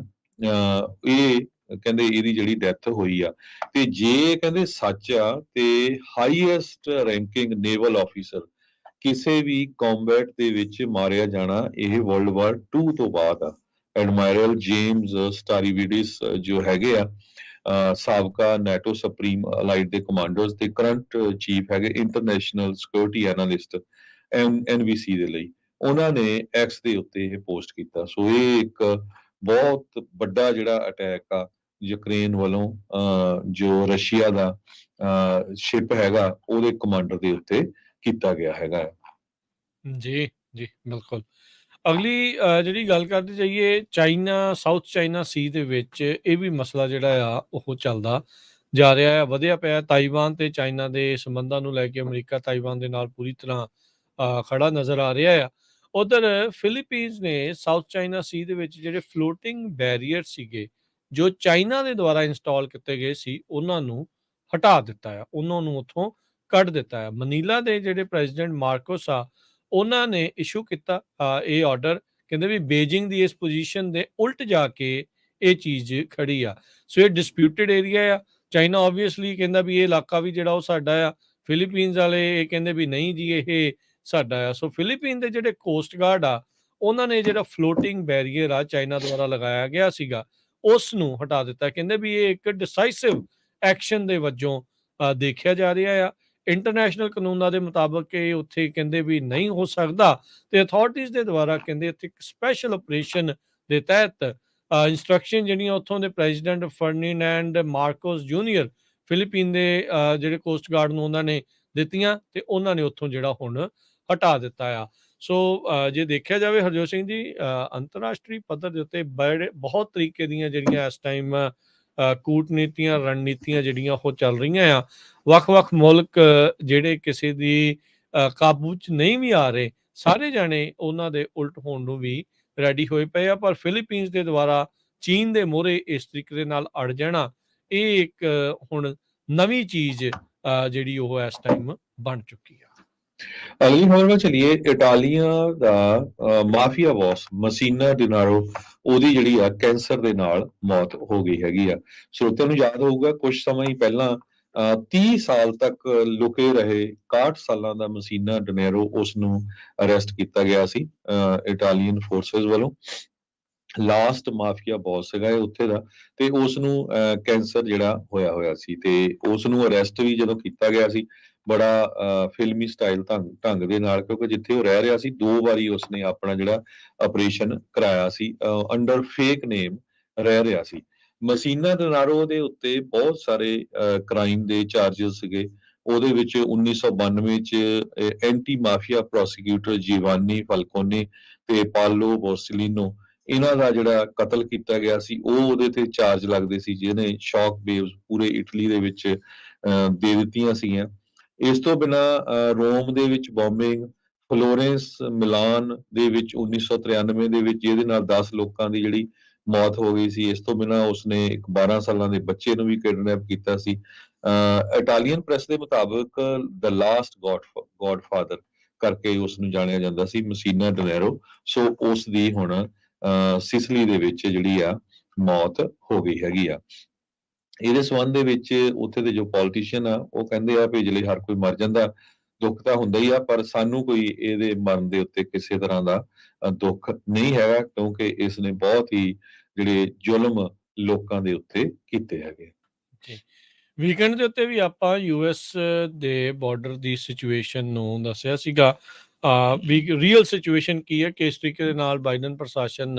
ਇਹ ਕਹਿੰਦੇ ਇਹਦੀ ਜਿਹੜੀ ਡੈਥ ਹੋਈ ਆ ਤੇ ਜੇ ਕਹਿੰਦੇ ਸੱਚ ਆ ਤੇ ਹਾਈਐਸਟ ਰੈਂਕਿੰਗ ਨੇਵਲ ਆਫੀਸਰ ਕਿਸੇ ਵੀ ਕੰਬੈਟ ਦੇ ਵਿੱਚ ਮਾਰਿਆ ਜਾਣਾ ਇਹ ਵਰਲਡ ਵਾਰ 2 ਤੋਂ ਬਾਅਦ ਆ। ਐਡਮਾਇਰਲ ਜੇਮਸ ਸਟਾਰੀਵਿਡਿਸ ਜੋ ਹੈਗੇ ਆ ਸਾਬਕਾ ਨੈਟੋ ਸੁਪਰੀਮ ਅਲਾਈਡ ਦੇ ਕਮਾਂਡਰਸ ਤੇ ਕਰੰਟ ਚੀਫ ਹੈਗੇ ਇੰਟਰਨੈਸ਼ਨਲ ਸਿਕਿਉਰਿਟੀ ਐਨਾਲਿਸਟ NBC ਦੇ ਲਈ, ਉਹਨਾਂ ਨੇ ਐਕਸ ਦੇ ਉੱਤੇ ਇਹ ਪੋਸਟ ਕੀਤਾ। ਸੋ ਇਹ ਇੱਕ ਬਹੁਤ ਵੱਡਾ ਜਿਹੜਾ ਅਟੈਕ ਆ ਯੂਕਰੇਨ ਵੱਲੋਂ ਜੋ ਰਸ਼ੀਆ ਦਾ ਸ਼ਿਪ ਹੈਗਾ ਉਹਦੇ ਕਮਾਂਡਰ ਦੇ ਉੱਤੇ ਕੀਤਾ ਗਿਆ ਹੈਗਾ। ਜੀ ਜੀ ਬਿਲਕੁਲ। ਅਗਲੀ ਜਿਹੜੀ ਗੱਲ ਕਰਦੇ ਜਾਈਏ, ਚਾਈਨਾ ਸਾਊਥ ਚਾਈਨਾ ਸੀ ਦੇ ਵਿੱਚ ਇਹ ਵੀ ਮਸਲਾ ਜਿਹੜਾ ਆ ਉਹ ਚੱਲਦਾ ਜਾ ਰਿਹਾ ਆ, ਵਧਿਆ ਪਿਆ। ਤਾਈਵਾਨ ਤੇ ਚਾਈਨਾ ਦੇ ਸੰਬੰਧਾਂ ਨੂੰ ਲੈ ਕੇ ਅਮਰੀਕਾ ਤਾਈਵਾਨ ਦੇ ਨਾਲ ਪੂਰੀ ਤਰ੍ਹਾਂ ਖੜਾ ਨਜ਼ਰ ਆ ਰਿਹਾ ਆ। ਉਧਰ ਫਿਲੀਪੀਨਸ ਨੇ ਸਾਊਥ ਚਾਈਨਾ ਸੀ ਦੇ ਵਿੱਚ ਜਿਹੜੇ ਫਲੋਟਿੰਗ ਬੈਰੀਅਰ ਸੀਗੇ ਜੋ ਚਾਈਨਾ ਦੇ ਦੁਆਰਾ ਇੰਸਟਾਲ ਕੀਤੇ ਗਏ ਸੀ ਉਹਨਾਂ ਨੂੰ ਹਟਾ ਦਿੱਤਾ ਆ, ਉਹਨਾਂ ਨੂੰ ਉੱਥੋਂ ਕੱਢ ਦਿੱਤਾ ਆ। ਮਨੀਲਾ ਦੇ ਜਿਹੜੇ ਪ੍ਰੈਜ਼ੀਡੈਂਟ ਮਾਰਕੋਸ ਆ ਉਹਨਾਂ ਨੇ ਇਸ਼ੂ ਕੀਤਾ ਇਹ ਆਰਡਰ, ਕਹਿੰਦੇ ਵੀ ਬੀਜਿੰਗ ਦੀ ਇਸ ਪੋਜੀਸ਼ਨ ਦੇ ਉਲਟ ਜਾ ਕੇ ਇਹ ਚੀਜ਼ ਖੜੀ ਆ। ਸੋ ਇਹ ਡਿਸਪਿਊਟਡ ਏਰੀਆ ਆ। ਚਾਈਨਾ ਓਬਵੀਅਸਲੀ ਕਹਿੰਦਾ ਵੀ ਇਹ ਇਲਾਕਾ ਵੀ ਜਿਹੜਾ ਉਹ ਸਾਡਾ ਆ। ਫਿਲੀਪੀਨਸ ਵਾਲੇ ਇਹ ਕਹਿੰਦੇ ਵੀ ਨਹੀਂ ਜੀ ਇਹ ਸਾਡਾ ਆ। ਸੋ ਫਿਲੀਪੀਨ ਦੇ ਜਿਹੜੇ ਕੋਸਟ ਗਾਰਡ ਆ ਉਹਨਾਂ ਨੇ ਜਿਹੜਾ ਫਲੋਟਿੰਗ ਬੈਰੀਅਰ ਆ ਚਾਈਨਾ ਦੁਆਰਾ ਲਗਾਇਆ ਗਿਆ ਸੀਗਾ ਉਸ ਨੂੰ ਹਟਾ ਦਿੱਤਾ। ਕਹਿੰਦੇ ਵੀ ਇਹ ਇੱਕ ਡਿਸਾਈਸਿਵ ਐਕਸ਼ਨ ਦੇ ਵਜੋਂ ਦੇਖਿਆ ਜਾ ਰਿਹਾ ਆ। ਇੰਟਰਨੈਸ਼ਨਲ ਕਾਨੂੰਨਾਂ ਦੇ ਮੁਤਾਬਕ ਇਹ ਉੱਥੇ ਕਹਿੰਦੇ ਵੀ ਨਹੀਂ ਹੋ ਸਕਦਾ ਤੇ ਅਥਾਰਟੀਜ਼ ਦੇ ਦੁਆਰਾ ਕਹਿੰਦੇ ਇੱਥੇ ਇੱਕ ਸਪੈਸ਼ਲ ਆਪਰੇਸ਼ਨ ਦੇ ਤਹਿਤ ਇੰਸਟਰਕਸ਼ਨ ਜਿਹੜੀਆਂ ਉੱਥੋਂ ਦੇ ਪ੍ਰੈਜ਼ੀਡੈਂਟ ਫਰਡੀਨੈਂਡ ਮਾਰਕੋਸ ਜੂਨੀਅਰ ਫਿਲੀਪੀਨ ਦੇ ਜਿਹੜੇ ਕੋਸਟ ਗਾਰਡ ਨੂੰ ਉਹਨਾਂ ਨੇ ਦਿੱਤੀਆਂ ਤੇ ਉਹਨਾਂ ਨੇ ਉੱਥੋਂ ਜਿਹੜਾ ਹੁਣ ਹਟਾ ਦਿੱਤਾ ਆ। ਸੋ ਜੇ ਦੇਖਿਆ ਜਾਵੇ ਹਰਜੋਤ ਸਿੰਘ ਜੀ, ਅੰਤਰਰਾਸ਼ਟਰੀ ਪੱਧਰ ਦੇ ਉੱਤੇ ਬਹੁਤ ਤਰੀਕੇ ਦੀਆਂ ਜਿਹੜੀਆਂ ਇਸ ਟਾਈਮ ਕੂਟਨੀਤੀਆਂ ਰਣਨੀਤੀਆਂ ਜਿਹੜੀਆਂ ਉਹ ਚੱਲ ਰਹੀਆਂ ਆ। ਵੱਖ-ਵੱਖ ਮੁਲਕ ਜਿਹੜੇ ਕਿਸੇ ਦੀ ਕਾਬੂ 'ਚ ਨਹੀਂ ਵੀ ਆ ਰਹੇ, ਸਾਰੇ ਜਾਣੇ ਉਹਨਾਂ ਦੇ ਉਲਟ ਹੋਣ ਨੂੰ ਵੀ ਰੈਡੀ ਹੋਏ ਪਏ ਆ। ਪਰ ਫਿਲੀਪੀਨਸ ਦੇ ਦੁਆਰਾ ਚੀਨ ਦੇ ਮੋਹਰੇ ਇਸ ਤਰੀਕੇ ਦੇ ਨਾਲ ਅੜ ਜਾਣਾ ਇਹ ਇੱਕ ਹੁਣ ਨਵੀਂ ਚੀਜ਼ ਜਿਹੜੀ ਉਹ ਇਸ ਟਾਈਮ ਬਣ ਚੁੱਕੀ ਆ। ਅਗਲੀ ਖਬਰ ਵੱਲ ਚਲੀਏ। ਇਟਾਲੀਆ ਦਾ ਮਾਫੀਆ ਬੌਸ ਮਸੀਨਾ ਡਿਨਾਰੋ ਉਹਦੀ ਜਿਹੜੀ ਆ ਕੈਂਸਰ ਦੇ ਨਾਲ ਮੌਤ ਹੋ ਗਈ ਹੈਗੀ ਆ। ਸਰੋਤਿਆਂ ਨੂੰ ਯਾਦ ਹੋਊਗਾ ਕੁਝ ਸਮਾਂ ਹੀ ਪਹਿਲਾਂ 30 ਸਾਲ ਤੱਕ ਲੁਕੇ ਰਹੇ 61 ਸਾਲਾਂ ਦਾ ਮਸੀਨਾ ਡਿਨੇਰੋ ਉਸ ਨੂੰ ਅਰੈਸਟ ਕੀਤਾ ਗਿਆ ਸੀ ਇਟਾਲੀਅਨ ਫੋਰਸਿਸ ਵੱਲੋਂ। ਲਾਸਟ ਮਾਫੀਆ ਬੌਸ ਸੀਗਾ ਇਹ ਉੱਥੇ ਦਾ ਤੇ ਉਸ ਨੂੰ ਕੈਂਸਰ ਜਿਹੜਾ ਹੋਇਆ ਸੀ ਤੇ ਉਸ ਨੂੰ ਅਰੈਸਟ ਵੀ ਜਦੋਂ ਕੀਤਾ ਗਿਆ ਸੀ ਬੜਾ ਫਿਲਮੀ ਸਟਾਈਲ ਢੰਗ ਦੇ ਨਾਲ, ਕਿਉਂਕਿ ਜਿੱਥੇ ਉਹ ਰਹਿ ਰਿਹਾ ਸੀ 2 ਵਾਰੀ ਉਸਨੇ ਆਪਣਾ ਜਿਹੜਾ ਆਪਰੇਸ਼ਨ ਕਰਾਇਆ ਸੀ, ਅੰਡਰ ਫੇਕ ਨੇਮ ਰਹਿ ਰਿਹਾ ਸੀ। ਮਸੀਨਾ ਡਿਨਾਰੋ ਦੇ ਉੱਤੇ ਬਹੁਤ ਸਾਰੇ ਕ੍ਰਾਈਮ ਦੇ ਚਾਰजेस ਸੀਗੇ। ਉਹਦੇ ਵਿੱਚ 1992 ਚ ਐਂਟੀ ਮਾਫੀਆ ਪ੍ਰੋਸੀਕਿਊਟਰ ਜੀਵਾਨੀ ਫਲਕੋਨੇ ਤੇ ਪਾਲੋ ਬੋਰਸਿਲੀਨੋ ਇਹਨਾਂ ਦਾ ਜਿਹੜਾ ਕਤਲ ਕੀਤਾ ਗਿਆ ਸੀ ਉਹ ਉਹਦੇ ਤੇ ਚਾਰਜ ਲੱਗਦੇ ਸੀ, ਜਿਹਨੇ ਸ਼ੌਕ ਵੇਵਸ ਪੂਰੇ ਇਟਲੀ ਦੇ ਵਿੱਚ ਦੇ ਦਿੱਤੀਆਂ ਸੀਗੀਆਂ। ਇਸ ਤੋਂ ਬਿਨਾਂ ਰੋਮ ਦੇ ਵਿੱਚ ਬੌਂਬਿੰਗ, ਫਲੋਰੈਂਸ ਮਿਲਾਨ ਦੇ ਵਿੱਚ 1993 ਦੇ ਵਿੱਚ ਜਿਹਦੇ ਨਾਲ 10 ਲੋਕਾਂ ਦੀ ਜਿਹੜੀ ਮੌਤ ਹੋ ਗਈ ਸੀ। ਇਸ ਤੋਂ ਬਿਨਾਂ ਉਸਨੇ ਇੱਕ 12 ਸਾਲਾਂ ਦੇ ਬੱਚੇ ਨੂੰ ਵੀ ਕਿਡਨੈਪ ਕੀਤਾ ਸੀ। ਇਟਾਲੀਅਨ ਪ੍ਰੈਸ ਦੇ ਮੁਤਾਬਕ ਦ ਲਾਸਟ ਗॉडਫਾਦਰ ਕਰਕੇ ਉਸ ਨੂੰ ਜਾਣਿਆ ਜਾਂਦਾ ਸੀ, ਮਸੀਨਾ ਡਿਨੇਰੋ। ਸੋ ਉਸ ਦੀ ਹੁਣ ਸਿਸਲੀ ਦੇ ਵਿੱਚ ਜਿਹੜੀ ਆ ਮੌਤ ਹੋ ਗਈ ਹੈਗੀ ਆ। ਇਹਦੇ ਸੰਬੰਧ ਦੇ ਵਿੱਚ ਉੱਥੇ ਦੇ ਜੋ ਪੋਲੀਟੀਸ਼ੀਅਨ ਆ ਉਹ ਕਹਿੰਦੇ ਆ ਵੀ ਜਿਹੜੇ ਹਰ ਕੋਈ ਮਰ ਜਾਂਦਾ, ਦੁੱਖ ਤਾਂ ਹੁੰਦਾ ਹੀ ਆ, ਪਰ ਸਾਨੂੰ ਕੋਈ ਇਹਦੇ ਮਰਨ ਦੇ ਉੱਤੇ ਕਿਸੇ ਤਰ੍ਹਾਂ ਦਾ ਦੁੱਖ ਨਹੀਂ ਹੈਗਾ, ਕਿਉਂਕਿ ਇਸ ਨੇ ਬਹੁਤ ਹੀ ਜਿਹੜੇ ਜ਼ੁਲਮ ਲੋਕਾਂ ਦੇ ਉੱਤੇ ਕੀਤੇ ਹੈਗੇ। ਵੀਕਐਂਡ ਦੇ ਉੱਤੇ ਵੀ ਆਪਾਂ ਯੂਐਸ ਦੇ ਬਾਰਡਰ ਦੀ ਸਿਚੁਏਸ਼ਨ ਨੂੰ ਦੱਸਿਆ ਸੀਗਾ ਵੀ ਰੀਅਲ ਸਿਚੁਏਸ਼ਨ ਕੀ ਹੈ, ਕਿਸ ਤਰੀਕੇ ਦੇ ਨਾਲ ਬਾਈਡਨ ਪ੍ਰਸ਼ਾਸਨ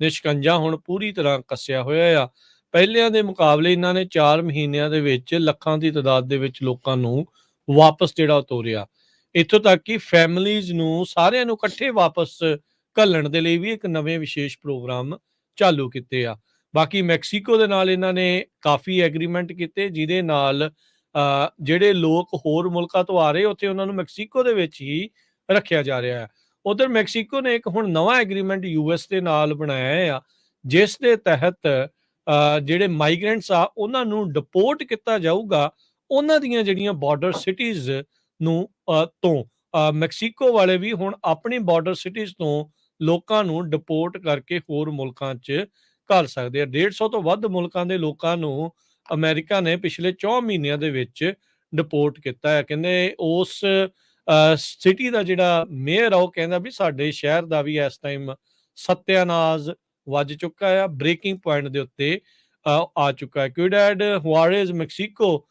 ਨੇ ਸ਼ਿਕੰਜਾ ਹੁਣ ਪੂਰੀ ਤਰ੍ਹਾਂ ਕੱਸਿਆ ਹੋਇਆ ਆ। ਪਹਿਲਿਆਂ ਦੇ ਮੁਕਾਬਲੇ ਇਹਨਾਂ ਨੇ 4 ਮਹੀਨਿਆਂ ਦੇ ਵਿੱਚ ਲੱਖਾਂ ਦੀ ਤਾਦਾਦ ਦੇ ਵਿੱਚ ਲੋਕਾਂ ਨੂੰ ਵਾਪਸ ਜਿਹੜਾ ਤੋਰਿਆ। ਇੱਥੋਂ ਤੱਕ ਕਿ ਫੈਮਲੀਜ਼ ਨੂੰ ਸਾਰਿਆਂ ਨੂੰ ਇਕੱਠੇ ਵਾਪਸ ਘੱਲਣ ਦੇ ਲਈ ਵੀ ਇੱਕ ਨਵੇਂ ਵਿਸ਼ੇਸ਼ ਪ੍ਰੋਗਰਾਮ ਚਾਲੂ ਕੀਤੇ ਆ। ਬਾਕੀ ਮੈਕਸੀਕੋ ਦੇ ਨਾਲ ਇਹਨਾਂ ਨੇ ਕਾਫੀ ਐਗਰੀਮੈਂਟ ਕੀਤੇ ਜਿਹਦੇ ਨਾਲ ਜਿਹੜੇ ਲੋਕ ਹੋਰ ਮੁਲਕਾਂ ਤੋਂ ਆ ਰਹੇ ਉੱਥੇ ਉਹਨਾਂ ਨੂੰ ਮੈਕਸੀਕੋ ਦੇ ਵਿੱਚ ਹੀ ਰੱਖਿਆ ਜਾ ਰਿਹਾ ਹੈ। ਉਧਰ ਮੈਕਸੀਕੋ ਨੇ ਇੱਕ ਹੁਣ ਨਵਾਂ ਐਗਰੀਮੈਂਟ ਯੂਐਸ ਦੇ ਨਾਲ ਬਣਾਇਆ ਆ ਜਿਸ ਦੇ ਤਹਿਤ ਜਿਹੜੇ ਮਾਈਗ੍ਰੈਂਟਸ ਆ ਉਹਨਾਂ ਨੂੰ ਡਿਪੋਰਟ ਕੀਤਾ ਜਾਊਗਾ ਉਹਨਾਂ ਦੀਆਂ ਜਿਹੜੀਆਂ ਬਾਰਡਰ ਸਿਟੀਜ਼ ਨੂੰ ਤੋਂ। ਮੈਕਸੀਕੋ ਵਾਲੇ ਵੀ ਹੁਣ ਆਪਣੀ ਬਾਰਡਰ ਸਿਟੀਜ਼ ਤੋਂ ਲੋਕਾਂ ਨੂੰ ਡਿਪੋਰਟ ਕਰਕੇ ਹੋਰ ਮੁਲਕਾਂ 'ਚ ਘੱਲ ਸਕਦੇ ਆ। 150 ਤੋਂ ਵੱਧ ਮੁਲਕਾਂ ਦੇ ਲੋਕਾਂ ਨੂੰ ਅਮਰੀਕਾ ਨੇ ਪਿਛਲੇ 4 ਮਹੀਨਿਆਂ ਦੇ ਵਿੱਚ ਡਿਪੋਰਟ ਕੀਤਾ ਹੈ। ਕਹਿੰਦੇ ਉਸ ਸਿਟੀ ਦਾ ਜਿਹੜਾ ਮੇਅਰ ਆ ਉਹ ਕਹਿੰਦਾ ਵੀ ਸਾਡੇ ਸ਼ਹਿਰ ਦਾ ਵੀ ਇਸ ਟਾਈਮ ਸੱਤਿਆਨਾਸ਼ ਵੱਜ ਚੁੱਕਾ ਆ, ਬ੍ਰੇਕਿੰਗ ਪੁਆਇੰਟ ਦੇ ਉੱਤੇ ਆ ਚੁੱਕਾ ਹੈ। ਕਿਊਡੈਡ ਹੁਆਰੇਜ਼ ਮੈਕਸੀਕੋ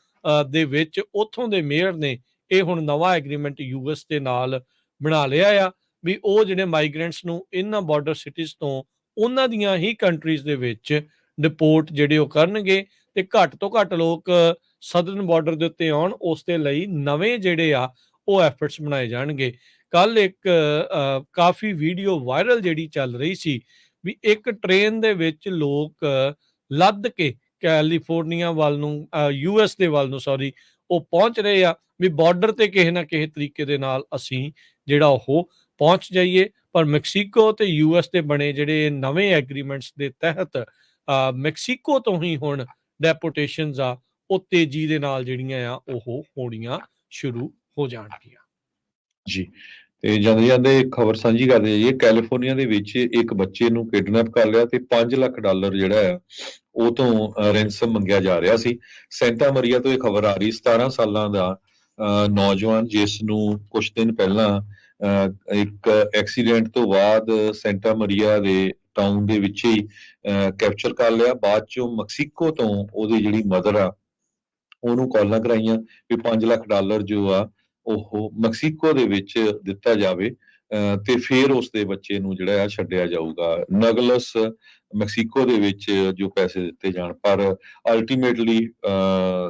ਦੇ ਵਿੱਚ ਉੱਥੋਂ ਦੇ ਮੇਅਰ ਨੇ ਇਹ ਹੁਣ ਨਵਾਂ ਐਗਰੀਮੈਂਟ ਯੂਐਸ ਦੇ ਨਾਲ ਬਣਾ ਲਿਆ ਆ ਵੀ ਉਹ ਜਿਹੜੇ ਮਾਈਗ੍ਰੈਂਟਸ ਨੂੰ ਇਹਨਾਂ ਬਾਰਡਰ ਸਿਟੀਜ਼ ਤੋਂ ਉਹਨਾਂ ਦੀਆਂ ਹੀ ਕੰਟਰੀਜ਼ ਦੇ ਵਿੱਚ ਰਿਪੋਰਟ ਜਿਹੜੇ ਉਹ ਕਰਨਗੇ ਤੇ ਘੱਟ ਤੋਂ ਘੱਟ ਲੋਕ ਸਦਰਨ ਬਾਰਡਰ ਦੇ ਉੱਤੇ ਆਉਣ। ਉਸ ਦੇ ਲਈ ਨਵੇਂ ਜਿਹੜੇ ਆ ਉਹ ਐਫਰਟਸ ਬਣਾਏ ਜਾਣਗੇ। ਕੱਲ ਇੱਕ ਕਾਫੀ ਵੀਡੀਓ ਵਾਇਰਲ ਜਿਹੜੀ ਚੱਲ ਰਹੀ ਸੀ ਵੀ ਇੱਕ ਟ੍ਰੇਨ ਦੇ ਵਿੱਚ ਲੋਕ ਲੱਦ ਕੇ ਕੈਲੀਫੋਰਨੀਆ ਵੱਲ ਨੂੰ US ਦੇ ਵੱਲ ਨੂੰ ਸੌਰੀ ਉਹ ਪਹੁੰਚ ਰਹੇ ਆ ਵੀ ਬਾਰਡਰ ਤੇ ਕਿਸੇ ਨਾ ਕਿਸੇ ਤਰੀਕੇ ਦੇ ਨਾਲ ਅਸੀਂ ਜਿਹੜਾ ਉਹ ਪਹੁੰਚ ਜਾਈਏ। ਪਰ ਮੈਕਸੀਕੋ ਤੇ US ਦੇ ਬਣੇ ਜਿਹੜੇ ਨਵੇਂ ਐਗਰੀਮੈਂਟਸ ਦੇ ਤਹਿਤ ਮੈਕਸੀਕੋ ਤੋਂ ਹੀ ਹੁਣ ਡੈਪੋਟੇਸ਼ਨਸ ਆ ਉਹ ਤੇਜ਼ੀ ਦੇ ਨਾਲ ਜਿਹੜੀਆਂ ਆ ਉਹ ਹੋਣੀਆਂ ਸ਼ੁਰੂ ਹੋ ਜਾਣਗੀਆਂ ਜੀ। ਤੇ ਜਾਂਦੇ ਜਾਂਦੇ ਖਬਰ ਸਾਂਝੀ ਕਰਦੇ ਜਾਈਏ। ਕੈਲੀਫੋਰਨੀਆ ਦੇ ਵਿੱਚ ਇੱਕ ਬੱਚੇ ਨੂੰ ਕਿਡਨੈਪ ਕਰ ਲਿਆ ਤੇ $5 ਲੱਖ ਜਿਹੜਾ ਆ ਉਹ ਤੋਂ ਰੈਂਸਮ ਮੰਗਿਆ ਜਾ ਰਿਹਾ ਸੀ। ਸੈਂਟਾ ਮਰੀਆ ਤੋਂ ਇਹ ਖਬਰ ਆ ਰਹੀ। 17 ਸਾਲਾਂ ਦਾ ਨੌਜਵਾਨ ਜਿਸ ਨੂੰ ਕੁਝ ਦਿਨ ਪਹਿਲਾਂ ਇੱਕ ਐਕਸੀਡੈਂਟ ਤੋਂ ਬਾਅਦ ਸੈਂਟਾ ਮਰੀਆ ਦੇ ਟਾਊਨ ਦੇ ਵਿੱਚ ਹੀ ਕੈਪਚਰ ਕਰ ਲਿਆ। ਬਾਅਦ ਚੋਂ ਮੈਕਸੀਕੋ ਤੋਂ ਉਹਦੀ ਜਿਹੜੀ ਮਦਰ ਆ ਉਹਨੂੰ ਕਾਲਾਂ ਕਰਾਈਆਂ ਵੀ $5 ਲੱਖ ਜੋ ਆ ਉਹ ਮੈਕਸੀਕੋ ਦੇ ਵਿੱਚ ਦਿੱਤਾ ਜਾਵੇ ਤੇ ਫਿਰ ਉਸ ਦੇ ਬੱਚੇ ਨੂੰ ਜਿਹੜਾ ਆ ਛੱਡਿਆ ਜਾਊਗਾ। ਨਗਲਸ ਮੈਕਸੀਕੋ ਦੇ ਵਿੱਚ ਜੋ ਪੈਸੇ ਦਿੱਤੇ ਜਾਣ, ਪਰ ਅਲਟੀਮੇਟਲੀ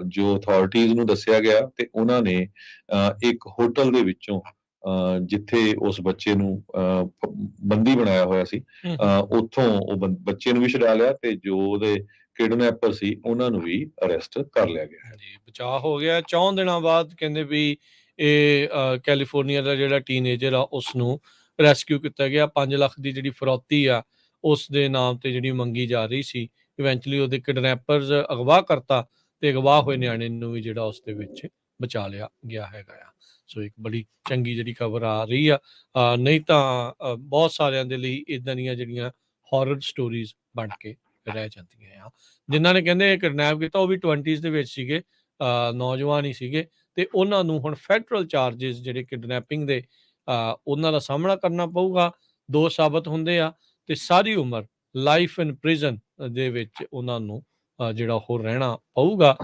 ਜੋ ਅਥਾਰਟੀਜ਼ ਨੂੰ ਦੱਸਿਆ ਗਿਆ ਤੇ ਉਹਨਾਂ ਨੇ ਇੱਕ ਹੋਟਲ ਦੇ ਵਿੱਚੋਂ ਜਿੱਥੇ ਉਸ ਬੱਚੇ ਨੂੰ ਬੰਦੀ ਬਣਾਇਆ ਹੋਇਆ ਸੀ ਉੱਥੋਂ ਉਹ ਬੱਚੇ ਨੂੰ ਵੀ ਛੁਡਾ ਲਿਆ ਤੇ ਜੋ ਉਹਦੇ ਕਿਡਨੈਪਰ ਸੀ ਉਹਨਾਂ ਨੂੰ ਵੀ ਅਰੈਸਟ ਕਰ ਲਿਆ ਗਿਆ ਜੀ। ਬਚਾਅ ਹੋ ਗਿਆ 4 ਦਿਨਾਂ ਬਾਅਦ। ਕਹਿੰਦੇ ਵੀ ਇਹ ਕੈਲੀਫੋਰਨੀਆ ਦਾ ਜਿਹੜਾ ਟੀਨੇਜਰ ਆ ਉਸ ਨੂੰ ਰੈਸਕਿਊ ਕੀਤਾ ਗਿਆ। 5 ਲੱਖ ਦੀ ਜਿਹੜੀ ਫਰੌਤੀ ਆ ਉਸ ਦੇ ਨਾਮ ਤੇ ਜਿਹੜੀ ਮੰਗੀ ਜਾ ਰਹੀ ਸੀ। ਇਵੈਂਚੁਅਲੀ ਉਹਦੇ ਕਿਡਨੈਪਰਸ ਅਗਵਾ ਕਰਤਾ ਤੇ ਅਗਵਾ ਹੋਏ ਨਿਆਣੇ ਨੂੰ ਵੀ ਜਿਹੜਾ ਉਸ ਦੇ ਵਿੱਚ ਬਚਾ ਲਿਆ ਗਿਆ ਹੈਗਾ ਆ। ਸੋ ਇੱਕ ਬੜੀ ਚੰਗੀ ਜਿਹੜੀ ਖਬਰ ਆ ਰਹੀ ਆ। ਨਹੀਂ ਤਾਂ ਬਹੁਤ ਸਾਰਿਆਂ ਦੇ ਲਈ ਇਦਾਂ ਦੀਆਂ ਜਿਹੜੀਆਂ ਹੌਰਰ ਸਟੋਰੀਜ਼ ਬਣ ਕੇ ਰਹਿ ਜਾਂਦੀਆਂ ਆ। ਜਿਨ੍ਹਾਂ ਨੇ ਕਹਿੰਦੇ ਕਿਡਨੈਪ ਕੀਤਾ ਉਹ ਵੀ 20s ਦੇ ਵਿੱਚ ਸੀਗੇ, ਨੌਜਵਾਨ ਹੀ ਸੀਗੇ ਤੇ ਉਹਨਾਂ ਨੂੰ ਹੁਣ ਫੈਡਰਲ ਚਾਰजेस ਜਿਹੜੇ ਕਿਡਨੈਪਿੰਗ ਦੇ ਉਹਨਾਂ ਦਾ ਸਾਹਮਣਾ ਕਰਨਾ ਪਊਗਾ। 2 ਸਾਬਤ ਹੁੰਦੇ ਆ ਤੇ ਸਾਰੀ ਉਮਰ ਲਾਈਫ ਇਨ ਪ੍ਰਿਜ਼ਨ ਦੇ ਵਿੱਚ ਉਹਨਾਂ ਨੂੰ ਜਿਹੜਾ ਉਹ ਰਹਿਣਾ ਪਊਗਾ।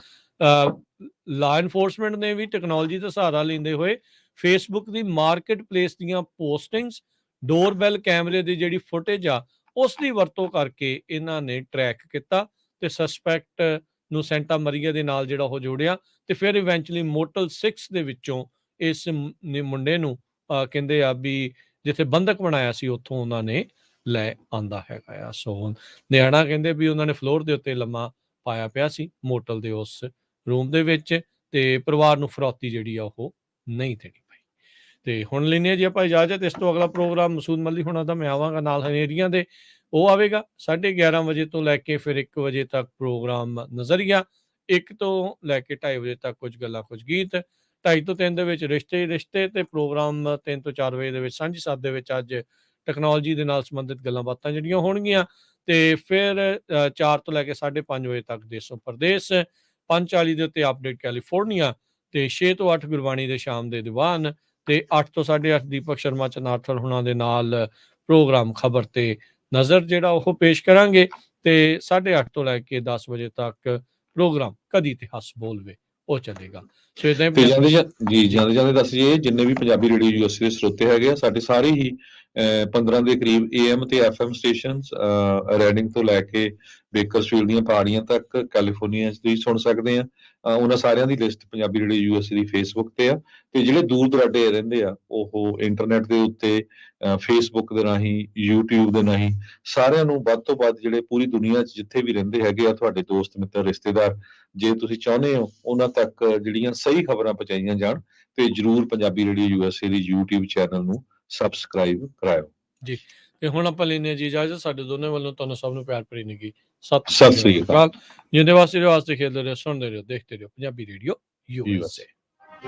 ਲਾ ਇਨਫੋਰਸਮੈਂਟ ਨੇ ਵੀ ਟੈਕਨੋਲੋਜੀ ਦਾ ਸਹਾਰਾ ਲੈਂਦੇ ਹੋਏ ਫੇਸਬੁੱਕ ਦੀ ਮਾਰਕੀਟ ਪਲੇਸ ਦੀਆਂ ਪੋਸਟਿੰਗਸ, ਡੋਰਬੈਲ ਕੈਮਰੇ ਦੀ ਜਿਹੜੀ ਫੁਟੇਜ ਆ ਉਸ ਦੀ ਵਰਤੋਂ ਕਰਕੇ ਇਹਨਾਂ ਨੇ ਟਰੈਕ ਕੀਤਾ ਤੇ ਸਸਪੈਕਟ ਨੂੰ ਸੈਂਟਾ ਮਰੀਆ ਦੇ ਨਾਲ ਜਿਹੜਾ ਉਹ ਜੋੜਿਆ ਤੇ ਫਿਰ ਇਵੈਂਚੁਅਲੀ ਮੋਟਲ 6 ਦੇ ਵਿੱਚੋਂ ਇਸ ਮੁੰਡੇ ਨੂੰ ਕਹਿੰਦੇ ਆ ਵੀ ਜਿੱਥੇ ਬੰਦਕ ਬਣਾਇਆ ਸੀ ਉੱਥੋਂ ਉਹਨਾਂ ਨੇ ਲੈ ਆਂਦਾ ਹੈਗਾ ਆ। ਸੋ ਨਿਆਣਾ ਕਹਿੰਦੇ ਵੀ ਉਹਨਾਂ ਨੇ ਫਲੋਰ ਦੇ ਉੱਤੇ ਲੰਮਾ ਪਾਇਆ ਪਿਆ ਸੀ ਮੋਟਲ ਦੇ ਉਸ ਰੂਮ ਦੇ ਵਿੱਚ ਤੇ ਪਰਿਵਾਰ ਨੂੰ ਫਰੌਤੀ ਜਿਹੜੀ ਆ ਉਹ ਨਹੀਂ ਦੇਣੀ ਪਈ। ਤੇ ਹੁਣ ਲੈਨੇ ਜੀ ਆਪਾਂ ਇਜਾਜ਼ਤ। ਇਸ ਤੋਂ ਅਗਲਾ ਪ੍ਰੋਗਰਾਮ ਮਸੂਦ ਮੱਲੀ ਹੋਣਾ ਦਾ ਮੈਂ ਆਵਾਂਗਾ ਨਾਲ ਹਨੇਰੀਆਂ ਦੇ, ਉਹ ਆਵੇਗਾ 11:30 ਵਜੇ ਤੋਂ ਲੈ ਕੇ ਫਿਰ 1 ਵਜੇ ਤੱਕ ਪ੍ਰੋਗਰਾਮ ਨਜ਼ਰੀਆ। 1 ਤੋਂ ਲੈ ਕੇ 2:30 ਵਜੇ ਤੱਕ ਕੁਝ ਗੱਲਾਂ ਕੁਝ ਗੀਤ। 2:30 ਤੋਂ 3 ਦੇ ਵਿੱਚ ਰਿਸ਼ਤੇ ਤੇ ਪ੍ਰੋਗਰਾਮ 3 ਤੋਂ 4 ਵਜੇ ਦੇ ਵਿੱਚ ਸਾਂਝੀ ਸਾਥ ਦੇ ਵਿੱਚ ਅੱਜ ਟੈਕਨੋਲੋਜੀ ਦੇ ਨਾਲ ਸੰਬੰਧਿਤ ਗੱਲਾਂ ਬਾਤਾਂ ਜਿਹੜੀਆਂ ਹੋਣਗੀਆਂ ਤੇ ਫਿਰ 4 ਤੋਂ ਲੈ ਕੇ 5:30 ਵਜੇ ਤੱਕ ਦੇਸੋਂ ਪਰਦੇਸ। 5:40 ਦੇ ਉੱਤੇ ਅਪਡੇਟ ਕੈਲੀਫੋਰਨੀਆ ਤੇ 6 ਤੋਂ 8 ਗੁਰਬਾਣੀ ਦੇ ਸ਼ਾਮ ਦੇ ਦੀਵਾਨ ਤੇ 8 ਤੋਂ 8:30 ਦੀਪਕ ਸ਼ਰਮਾ ਚਨਾਰਥਲ ਹੁਣਾਂ ਦੇ ਨਾਲ ਪ੍ਰੋਗਰਾਮ ਖਬਰ ਤੇ ਨਜ਼ਰ ਜਿਹੜਾ ਉਹ ਪੇਸ਼ ਕਰਾਂਗੇ ਤੇ 8:30 ਤੋਂ ਲੈ ਕੇ 10 ਵਜੇ ਤੱਕ ਪ੍ਰੋਗਰਾਮ ਕਦੀ ਇਤਿਹਾਸ ਬੋਲਵੇ ਉਹ ਚੱਲੇਗਾ। ਸੋ ਇਦਾਂ ਜਾਂਦੇ ਦੱਸ ਜੀ ਜਿੰਨੇ ਵੀ ਪੰਜਾਬੀ ਰੇਡੀਓ ਯੂਐਸਏ ਦੇ ਸਰੋਤੇ ਹੈਗੇ ਆ ਸਾਡੇ ਸਾਰੇ ਹੀ 15 ਦੇ ਕਰੀਬ AM ਤੇ FM ਸਟੇਸ਼ਨਸ ਰੈਡਿੰਗ ਤੋਂ ਲੈ ਕੇ ਬੇਕਰਸਫੀਲਡ ਦੀਆਂ ਪਹਾੜੀਆਂ ਤੱਕ ਕੈਲੀਫੋਰਨੀਆ 'ਚ ਤੁਸੀਂ ਸੁਣ ਸਕਦੇ ਆ। ਉਹਨਾਂ ਸਾਰਿਆਂ ਦੀ ਲਿਸਟ ਪੰਜਾਬੀ ਰੇਡੀਓ ਯੂਐਸਏ ਦੀ ਫੇਸਬੁੱਕ ਤੇ ਆ ਤੇ ਜਿਹੜੇ ਦੂਰ ਦੁਰਾਡੇ ਰਹਿੰਦੇ ਆ ਉਹ ਇੰਟਰਨੈਟ ਦੇ ਉੱਤੇ ਫੇਸਬੁੱਕ ਦੇ ਰਾਹੀਂ YouTube ਦੇ ਰਾਹੀਂ ਸਾਰਿਆਂ ਨੂੰ ਵੱਧ ਤੋਂ ਵੱਧ ਜਿਹੜੇ ਪੂਰੀ ਦੁਨੀਆ 'ਚ ਜਿੱਥੇ ਵੀ ਰਹਿੰਦੇ ਹੈਗੇ ਆ ਤੁਹਾਡੇ ਦੋਸਤ ਮਿੱਤਰ ਰਿਸ਼ਤੇਦਾਰ ਜੇ ਤੁਸੀਂ ਚਾਹੁੰਦੇ ਹੋ ਉਹਨਾਂ ਤੱਕ ਜਿਹੜੀਆਂ ਸਹੀ ਖਬਰਾਂ ਪਹੁੰਚਾਈਆਂ ਜਾਣ ਤੇ ਜਰੂਰ ਪੰਜਾਬੀ ਰੇਡੀਓ ਯੂਐਸਏ ਦੀ YouTube ਚੈਨਲ ਨੂੰ ਸਬਸਕ੍ਰਾਈਬ ਕਰਾਇਓ ਜੀ। ਤੇ ਹੁਣ ਆਪਾਂ ਲੈਨੇ ਜੀ ਇਜਾਜ਼ਤ। ਸਾਡੇ ਦੋਨੇ ਵੱਲੋਂ ਤੁਹਾਨੂੰ ਸਭ ਨੂੰ ਪਿਆਰ ਭਰੀ ਨਿੱਘੀ ਸਤਿ ਸ੍ਰੀ ਅਕਾਲ। ਜਿੰਦੇ ਵਾਸਤੇ ਖੇਡਦੇ ਰਹੋ, ਸੁਣਦੇ ਰਹੋ, ਦੇਖਦੇ ਰਹੋ ਪੰਜਾਬੀ ਰੇਡੀਓ ਯੂਐਸਏ।